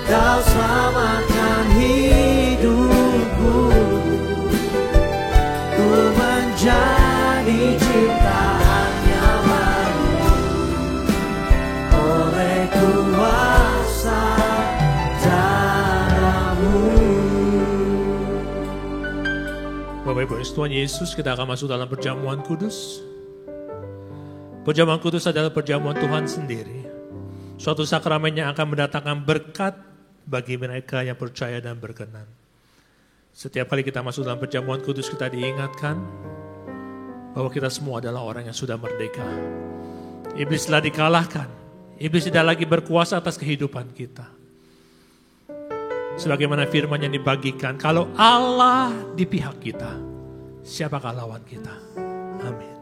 Kau selamatkan hidupku. Ku menjadi ciptaan-Nya baru oleh kuasa darah-Mu. Bapak Ibu, Tuhan Yesus, kita akan masuk dalam perjamuan kudus. Perjamuan kudus adalah perjamuan Tuhan sendiri. Suatu sakramen yang akan mendatangkan berkat bagi mereka yang percaya dan berkenan. Setiap kali kita masuk dalam perjamuan kudus, kita diingatkan bahwa kita semua adalah orang yang sudah merdeka. Iblis telah dikalahkan. Iblis tidak lagi berkuasa atas kehidupan kita. Sebagaimana firman yang dibagikan, kalau Allah di pihak kita, siapakah lawan kita? Amin.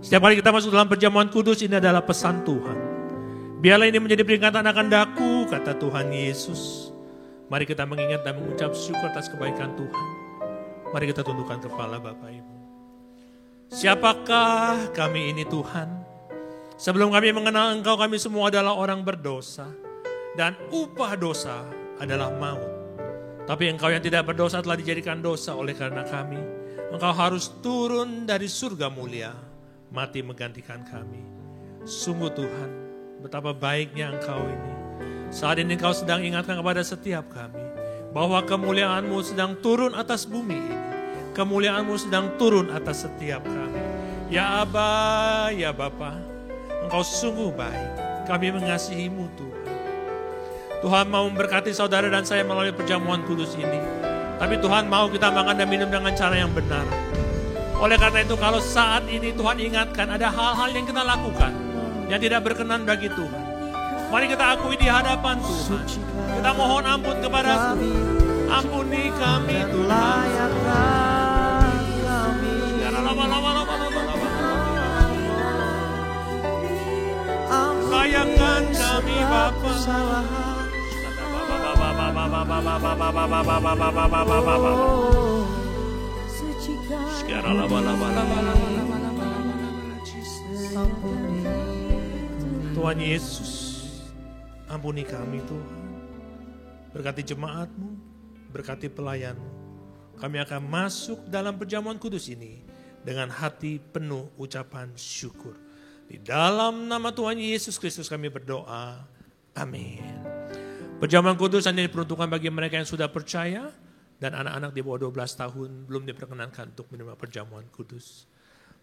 Setiap kali kita masuk dalam perjamuan kudus, ini adalah pesan Tuhan. Biarlah ini menjadi peringatan akan daku, kata Tuhan Yesus. Mari kita mengingat dan mengucap syukur atas kebaikan Tuhan. Mari kita tundukkan kepala Bapak Ibu. Siapakah kami ini Tuhan? Sebelum kami mengenal Engkau, kami semua adalah orang berdosa. Dan upah dosa adalah maut. Tapi Engkau yang tidak berdosa telah dijadikan dosa oleh karena kami. Engkau harus turun dari surga mulia, mati menggantikan kami. Sungguh Tuhan, betapa baiknya Engkau ini. Saat ini Engkau sedang ingatkan kepada setiap kami bahwa kemuliaan-Mu sedang turun atas bumi ini. Kemuliaan-Mu sedang turun atas setiap kami. Ya Aba, ya Bapa, Engkau sungguh baik. Kami mengasihi-Mu Tuhan. Tuhan mau memberkati saudara dan saya melalui perjamuan kudus ini. Tapi Tuhan mau kita makan dan minum dengan cara yang benar. Oleh karena itu kalau saat ini Tuhan ingatkan ada hal-hal yang kita lakukan yang tidak berkenan bagi Tuhan. Mari kita akui di hadapan Tuhan. Kita mohon ampun kepada Tuhan. Ampuni kami Tuhan. Layakan kami Bapa. Tuhan Yesus, ampuni kami Tuhan. Berkati jemaat-Mu, berkati pelayan-Mu. Kami akan masuk dalam perjamuan kudus ini dengan hati penuh ucapan syukur. Di dalam nama Tuhan Yesus Kristus kami berdoa. Amin. Perjamuan kudus hanya diperuntukkan bagi mereka yang sudah percaya dan anak-anak di bawah 12 tahun belum diperkenankan untuk menerima perjamuan kudus.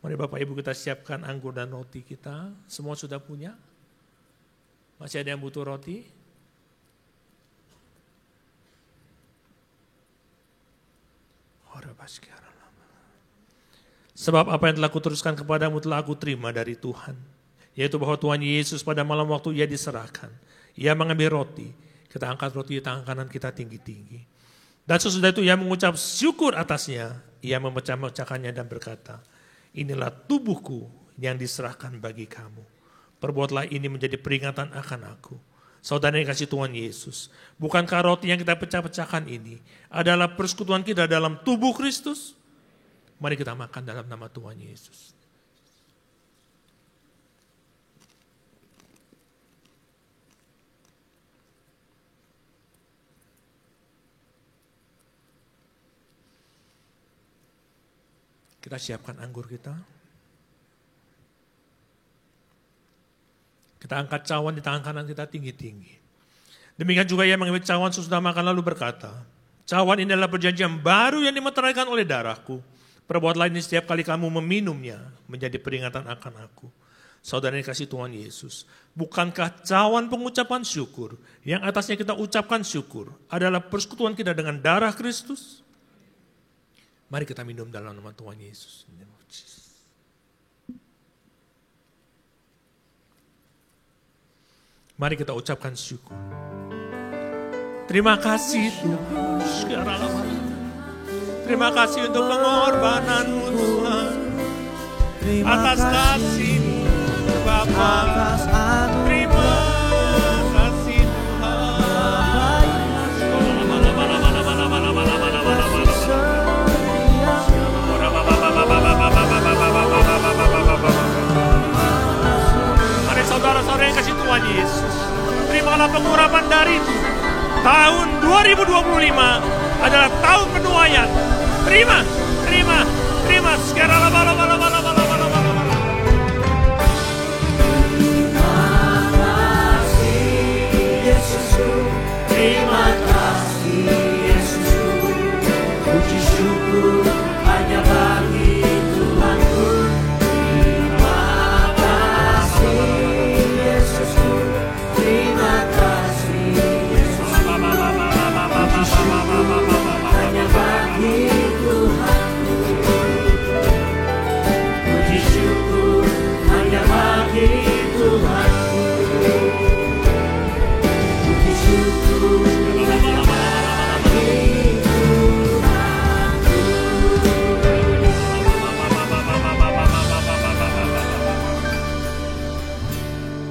Mari Bapak Ibu kita siapkan anggur dan roti kita. Semua sudah punya? Masih ada yang butuh roti? Sebab apa yang telah kuteruskan kepadamu telah aku terima dari Tuhan. Yaitu bahwa Tuhan Yesus pada malam waktu ia diserahkan. Ia mengambil roti. Kita angkat roti di tangan kanan kita tinggi-tinggi. Dan sesudah itu ia mengucap syukur atasnya. Ia memecah-mecahkannya dan berkata, inilah tubuhku yang diserahkan bagi kamu. Perbuatlah ini menjadi peringatan akan aku. Saudara yang kasih Tuhan Yesus. Bukankah roti yang kita pecah-pecahkan ini adalah persekutuan kita dalam tubuh Kristus? Mari kita makan dalam nama Tuhan Yesus. Kita siapkan anggur kita. Kita angkat cawan di tangan kanan kita tinggi-tinggi. Demikian juga ia mengambil cawan sesudah makan lalu berkata, cawan ini adalah perjanjian baru yang dimeteraikan oleh darahku. Perbuatlah ini setiap kali kamu meminumnya menjadi peringatan akan aku. Saudara yang kasih Tuhan Yesus, bukankah cawan pengucapan syukur yang atasnya kita ucapkan syukur adalah persekutuan kita dengan darah Kristus? Mari kita minum dalam nama Tuhan Yesus. Mari kita ucapkan syukur. Terima kasih Tuhan. Terima kasih untuk pengorbanan-Mu Tuhan. Atas kasih-Mu Bapa. Terima kasih Tuhan. Mari saudara-saudara yang kasih Tuhan Yesus. Terimalah pengurapan dari Tuhan. Tahun 2025 adalah tahun penuaian. Terima. Sekarang Terima kasih Yesusku, puji syukur hanya bagi Tuhanku. Terima kasih Yesusku, terima kasih Yesusku, puji syukur hanya bagi Tuhanku. Puji syukur hanya bagi Tuhanku. Puji syukur hanya bagi Tuhanku.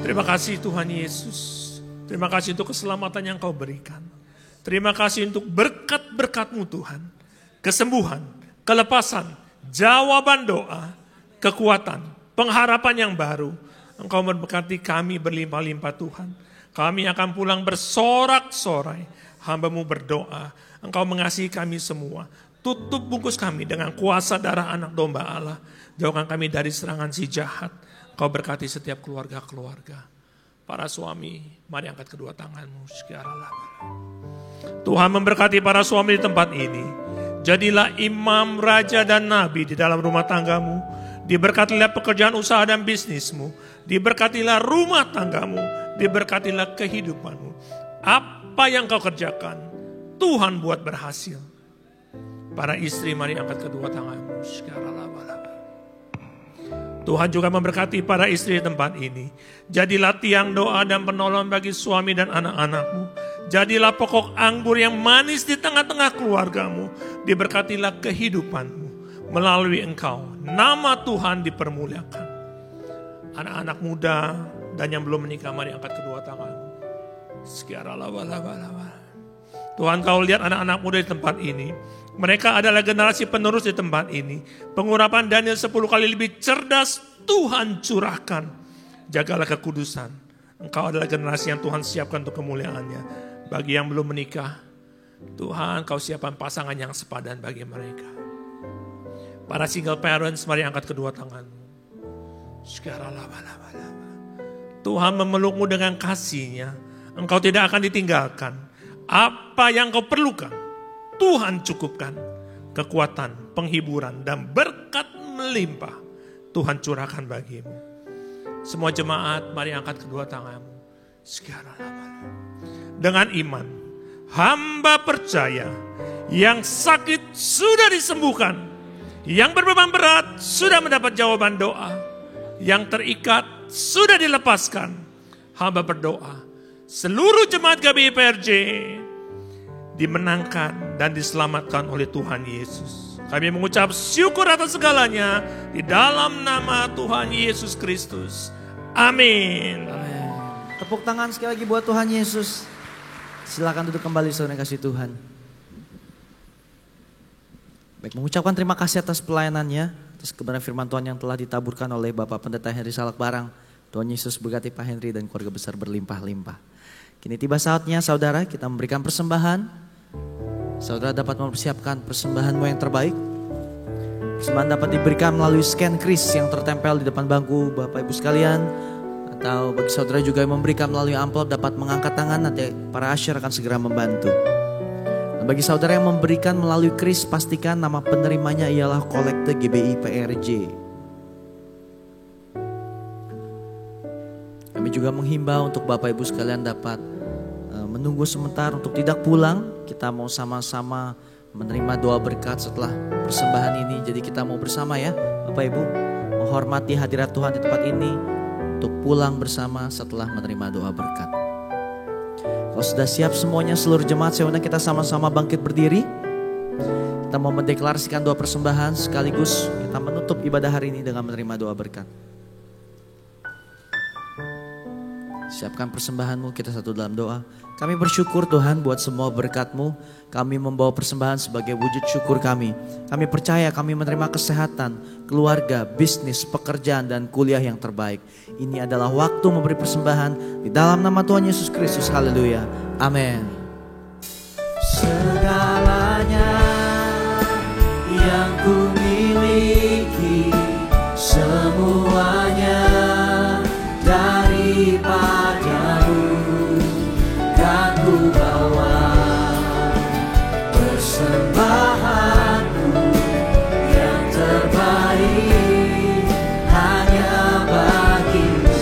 Terima kasih Tuhan Yesus. Terima kasih untuk keselamatan yang Kau berikan. Terima kasih untuk berkat-berkat-Mu Tuhan. Kesembuhan, kelepasan, jawaban doa, kekuatan, pengharapan yang baru. Engkau memberkati kami berlimpah-limpah Tuhan. Kami akan pulang bersorak-sorai. Hamba-Mu berdoa. Engkau mengasihi kami semua. Tutup bungkus kami dengan kuasa darah anak domba Allah. Jauhkan kami dari serangan si jahat. Kau berkati setiap keluarga-keluarga. Para suami, mari angkat kedua tanganmu. Tuhan memberkati para suami di tempat ini. Jadilah imam, raja, dan nabi di dalam rumah tanggamu. Diberkatilah pekerjaan usaha dan bisnismu. Diberkatilah rumah tanggamu. Diberkatilah kehidupanmu. Apa yang kau kerjakan, Tuhan buat berhasil. Para istri, mari angkat kedua tanganmu. Tuhan juga memberkati para istri di tempat ini. Jadilah tiang doa dan penolong bagi suami dan anak-anakmu. Jadilah pokok anggur yang manis di tengah-tengah keluargamu. Diberkatilah kehidupanmu. Melalui engkau, nama Tuhan dipermuliakan. Anak-anak muda dan yang belum menikah, mari angkat kedua tanganmu. Tuhan, kau lihat anak-anak muda di tempat ini. Mereka adalah generasi penerus di tempat ini. Pengurapan Daniel 10 kali lebih cerdas Tuhan curahkan. Jagalah kekudusan. Engkau adalah generasi yang Tuhan siapkan untuk kemuliaannya. Bagi yang belum menikah, Tuhan kau siapkan pasangan yang sepadan bagi mereka. Para single parents, mari angkat kedua tanganmu. Tuhan memelukmu dengan kasih-Nya. Engkau tidak akan ditinggalkan. Apa yang kau perlukan, Tuhan cukupkan. Kekuatan, penghiburan, dan berkat melimpah Tuhan curahkan bagimu. Semua jemaat, mari angkat kedua tanganmu. Dengan iman, hamba percaya yang sakit sudah disembuhkan, yang berbeban berat sudah mendapat jawaban doa, yang terikat sudah dilepaskan. Hamba berdoa, seluruh jemaat GBI PRJ dimenangkan dan diselamatkan oleh Tuhan Yesus. Kami mengucap syukur atas segalanya di dalam nama Tuhan Yesus Kristus. Amin. Amin. Tepuk tangan sekali lagi buat Tuhan Yesus. Silakan duduk kembali saudara yang kasih Tuhan. Baik, mengucapkan terima kasih atas pelayanannya, atas kebenaran firman Tuhan yang telah ditaburkan oleh Bapak Pendeta Henry Salakbarang. Tuhan Yesus berkati Pak Henry dan keluarga besar berlimpah-limpah. Kini tiba saatnya saudara kita memberikan persembahan. Saudara dapat mempersiapkan persembahanmu yang terbaik. Persembahan dapat diberikan melalui scan kris yang tertempel di depan bangku Bapak Ibu sekalian. Atau bagi saudara juga yang memberikan melalui amplop dapat mengangkat tangan, nanti para usher akan segera membantu. Dan bagi saudara yang memberikan melalui kris, pastikan nama penerimanya ialah kolekte GBI PRJ. Kami juga menghimbau untuk Bapak Ibu sekalian dapat menunggu sebentar untuk tidak pulang. Kita mau sama-sama menerima doa berkat setelah persembahan ini. Jadi kita mau bersama ya Bapak Ibu, menghormati hadirat Tuhan di tempat ini untuk pulang bersama setelah menerima doa berkat. Kalau sudah siap semuanya seluruh jemaat, saya undang kita sama-sama bangkit berdiri. Kita mau mendeklarasikan doa persembahan sekaligus kita menutup ibadah hari ini dengan menerima doa berkat. Siapkan persembahanmu, kita satu dalam doa. Kami bersyukur Tuhan buat semua berkat-Mu. Kami membawa persembahan sebagai wujud syukur kami. Kami percaya kami menerima kesehatan, keluarga, bisnis, pekerjaan, dan kuliah yang terbaik. Ini adalah waktu memberi persembahan di dalam nama Tuhan Yesus Kristus. Haleluya. Amin. Segalanya yang ku miliki, semuanya daripadamu, kan ku bawa persembahanku yang terbaik hanya bagimu.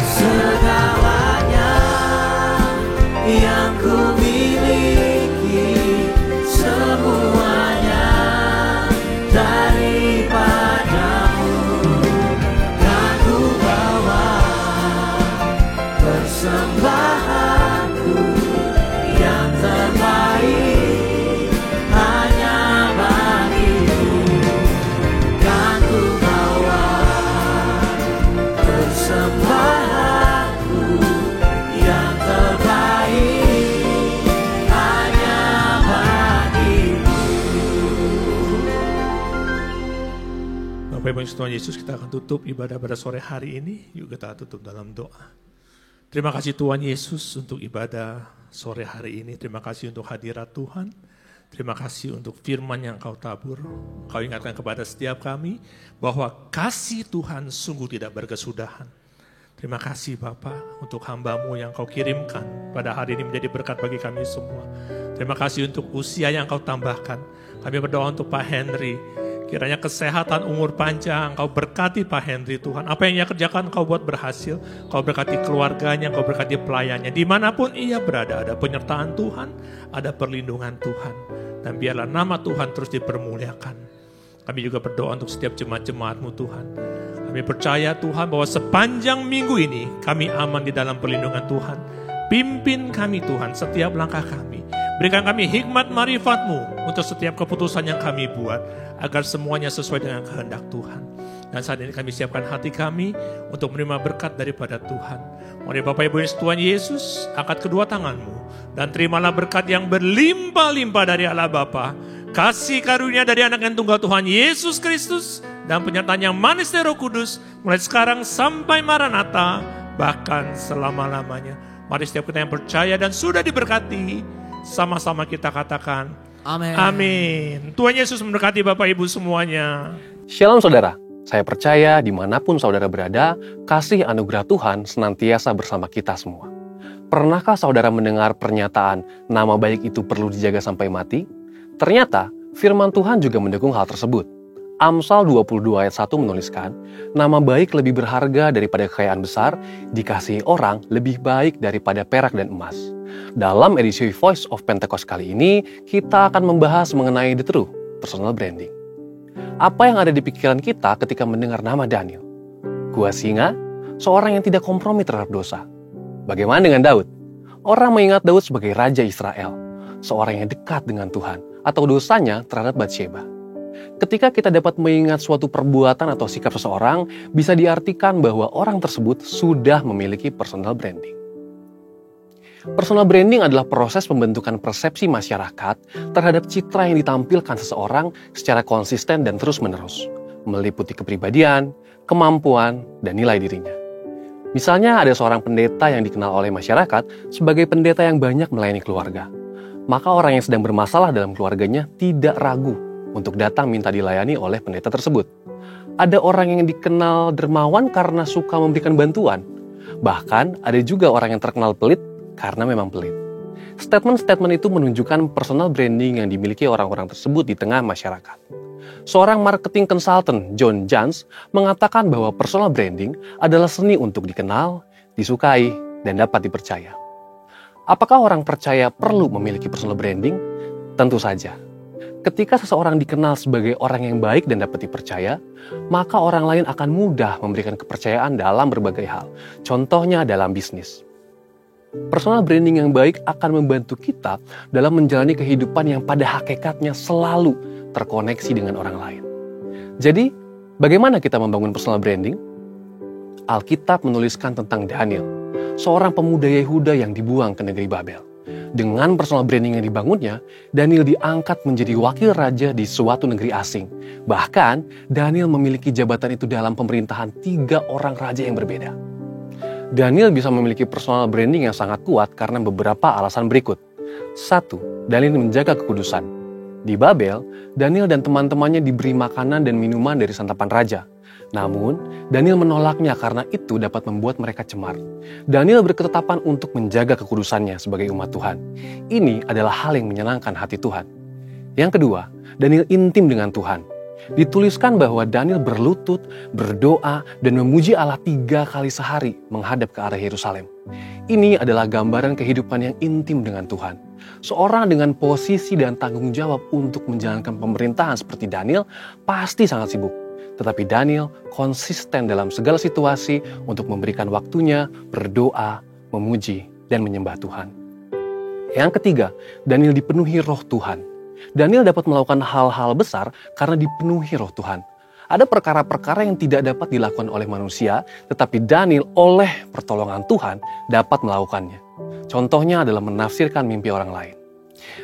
Segalanya yang ku miliki, semuanya daripadamu, kan ku bawa persembahanku yang terbaik hanya bagimu, kan ku bawa persembahanku yang terbaik hanya bagimu. Bapak Ibu Tuhan Yesus, kita akan tutup ibadah pada sore hari ini. Yuk kita tutup dalam doa. Terima kasih Tuhan Yesus untuk ibadah sore hari ini. Terima kasih untuk hadirat Tuhan. Terima kasih untuk firman yang Kau tabur. Kau ingatkan kepada setiap kami bahwa kasih Tuhan sungguh tidak berkesudahan. Terima kasih Bapa untuk hamba-Mu yang Kau kirimkan pada hari ini menjadi berkat bagi kami semua. Terima kasih untuk usia yang Kau tambahkan. Kami berdoa untuk Pak Henry. Kiranya kesehatan, umur panjang, Engkau berkati Pak Henry Tuhan. Apa yang ia kerjakan Engkau buat berhasil. Engkau berkati keluarganya, Engkau berkati pelayannya. Dimanapun ia berada, ada penyertaan Tuhan, ada perlindungan Tuhan. Dan biarlah nama Tuhan terus dipermuliakan. Kami juga berdoa untuk setiap jemaat-jemaat-Mu Tuhan. Kami percaya Tuhan bahwa sepanjang minggu ini kami aman di dalam perlindungan Tuhan. Pimpin kami Tuhan setiap langkah kami. Berikan kami hikmat marifat-Mu untuk setiap keputusan yang kami buat, agar semuanya sesuai dengan kehendak Tuhan. Dan saat ini kami siapkan hati kami untuk menerima berkat daripada Tuhan. Mari Bapak Ibu Tuhan Yesus, angkat kedua tangan-Mu dan terimalah berkat yang berlimpah-limpah dari Allah Bapa, kasih karunia dari Anak yang Tunggal Tuhan Yesus Kristus, dan penyertaan yang manis dari Roh Kudus, mulai sekarang sampai Maranatha, bahkan selama-lamanya. Mari setiap kita yang percaya dan sudah diberkati, sama-sama kita katakan, Amin. Amin. Tuhan Yesus memberkati Bapak Ibu semuanya. Shalom saudara, saya percaya dimanapun saudara berada, kasih anugerah Tuhan senantiasa bersama kita semua. Pernahkah saudara mendengar pernyataan nama baik itu perlu dijaga sampai mati? Ternyata firman Tuhan juga mendukung hal tersebut. Amsal 22 ayat 1 menuliskan, nama baik lebih berharga daripada kekayaan besar, dikasihi orang lebih baik daripada perak dan emas. Dalam edisi Voice of Pentecost kali ini, kita akan membahas mengenai The Truth, personal branding. Apa yang ada di pikiran kita ketika mendengar nama Daniel? Gua singa, seorang yang tidak kompromi terhadap dosa. Bagaimana dengan Daud? Orang mengingat Daud sebagai Raja Israel, seorang yang dekat dengan Tuhan, atau dosanya terhadap Batsheba. Ketika kita dapat mengingat suatu perbuatan atau sikap seseorang, bisa diartikan bahwa orang tersebut sudah memiliki personal branding. Personal branding adalah proses pembentukan persepsi masyarakat terhadap citra yang ditampilkan seseorang secara konsisten dan terus-menerus, meliputi kepribadian, kemampuan, dan nilai dirinya. Misalnya ada seorang pendeta yang dikenal oleh masyarakat sebagai pendeta yang banyak melayani keluarga. Maka orang yang sedang bermasalah dalam keluarganya tidak ragu untuk datang minta dilayani oleh pendeta tersebut. Ada orang yang dikenal dermawan karena suka memberikan bantuan. Bahkan ada juga orang yang terkenal pelit karena memang pelit. Statement-statement itu menunjukkan personal branding yang dimiliki orang-orang tersebut di tengah masyarakat. Seorang marketing consultant, John Jantsch, mengatakan bahwa personal branding adalah seni untuk dikenal, disukai, dan dapat dipercaya. Apakah orang percaya perlu memiliki personal branding? Tentu saja. Ketika seseorang dikenal sebagai orang yang baik dan dapat dipercaya, maka orang lain akan mudah memberikan kepercayaan dalam berbagai hal. Contohnya dalam bisnis. Personal branding yang baik akan membantu kita dalam menjalani kehidupan yang pada hakikatnya selalu terkoneksi dengan orang lain. Jadi, bagaimana kita membangun personal branding? Alkitab menuliskan tentang Daniel, seorang pemuda Yehuda yang dibuang ke negeri Babel. Dengan personal branding yang dibangunnya, Daniel diangkat menjadi wakil raja di suatu negeri asing. Bahkan, Daniel memiliki jabatan itu dalam pemerintahan 3 orang raja yang berbeda. Daniel bisa memiliki personal branding yang sangat kuat karena beberapa alasan berikut. 1. Daniel menjaga kekudusan. Di Babel, Daniel dan teman-temannya diberi makanan dan minuman dari santapan raja. Namun, Daniel menolaknya karena itu dapat membuat mereka cemar. Daniel berketetapan untuk menjaga kekudusannya sebagai umat Tuhan. Ini adalah hal yang menyenangkan hati Tuhan. Yang kedua, Daniel intim dengan Tuhan. Dituliskan bahwa Daniel berlutut, berdoa, dan memuji Allah 3 kali sehari menghadap ke arah Yerusalem. Ini adalah gambaran kehidupan yang intim dengan Tuhan. Seorang dengan posisi dan tanggung jawab untuk menjalankan pemerintahan seperti Daniel pasti sangat sibuk. Tetapi Daniel konsisten dalam segala situasi untuk memberikan waktunya, berdoa, memuji, dan menyembah Tuhan. Yang ketiga, Daniel dipenuhi roh Tuhan. Daniel dapat melakukan hal-hal besar karena dipenuhi roh Tuhan. Ada perkara-perkara yang tidak dapat dilakukan oleh manusia, tetapi Daniel oleh pertolongan Tuhan dapat melakukannya. Contohnya adalah menafsirkan mimpi orang lain.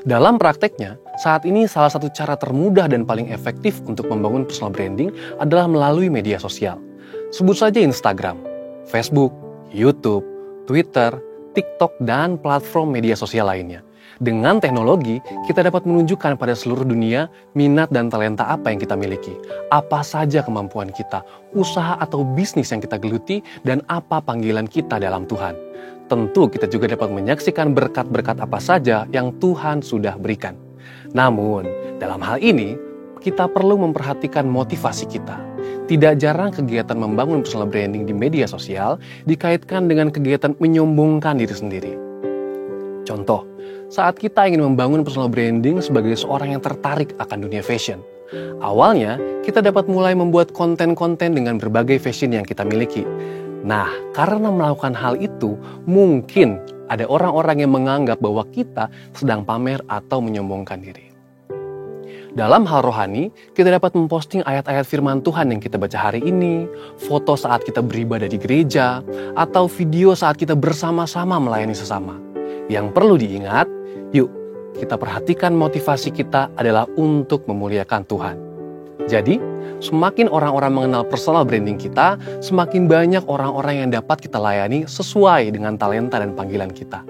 Dalam prakteknya, saat ini salah satu cara termudah dan paling efektif untuk membangun personal branding adalah melalui media sosial. Sebut saja Instagram, Facebook, YouTube, Twitter, TikTok, dan platform media sosial lainnya. Dengan teknologi, kita dapat menunjukkan pada seluruh dunia minat dan talenta apa yang kita miliki, apa saja kemampuan kita, usaha atau bisnis yang kita geluti, dan apa panggilan kita dalam Tuhan. Tentu kita juga dapat menyaksikan berkat-berkat apa saja yang Tuhan sudah berikan. Namun, dalam hal ini, kita perlu memperhatikan motivasi kita. Tidak jarang kegiatan membangun personal branding di media sosial dikaitkan dengan kegiatan menyombongkan diri sendiri. Contoh, saat kita ingin membangun personal branding sebagai seorang yang tertarik akan dunia fashion. Awalnya, kita dapat mulai membuat konten-konten dengan berbagai fashion yang kita miliki. Nah, karena melakukan hal itu, mungkin ada orang-orang yang menganggap bahwa kita sedang pamer atau menyombongkan diri. Dalam hal rohani, kita dapat memposting ayat-ayat firman Tuhan yang kita baca hari ini, foto saat kita beribadah di gereja, atau video saat kita bersama-sama melayani sesama. Yang perlu diingat, yuk kita perhatikan motivasi kita adalah untuk memuliakan Tuhan. Jadi, semakin orang-orang mengenal personal branding kita, semakin banyak orang-orang yang dapat kita layani sesuai dengan talenta dan panggilan kita.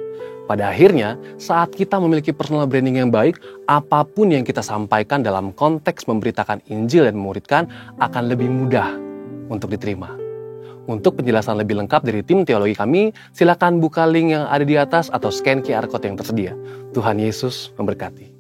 Pada akhirnya, saat kita memiliki personal branding yang baik, apapun yang kita sampaikan dalam konteks memberitakan Injil dan memuridkan akan lebih mudah untuk diterima. Untuk penjelasan lebih lengkap dari tim teologi kami, silakan buka link yang ada di atas atau scan QR Code yang tersedia. Tuhan Yesus memberkati.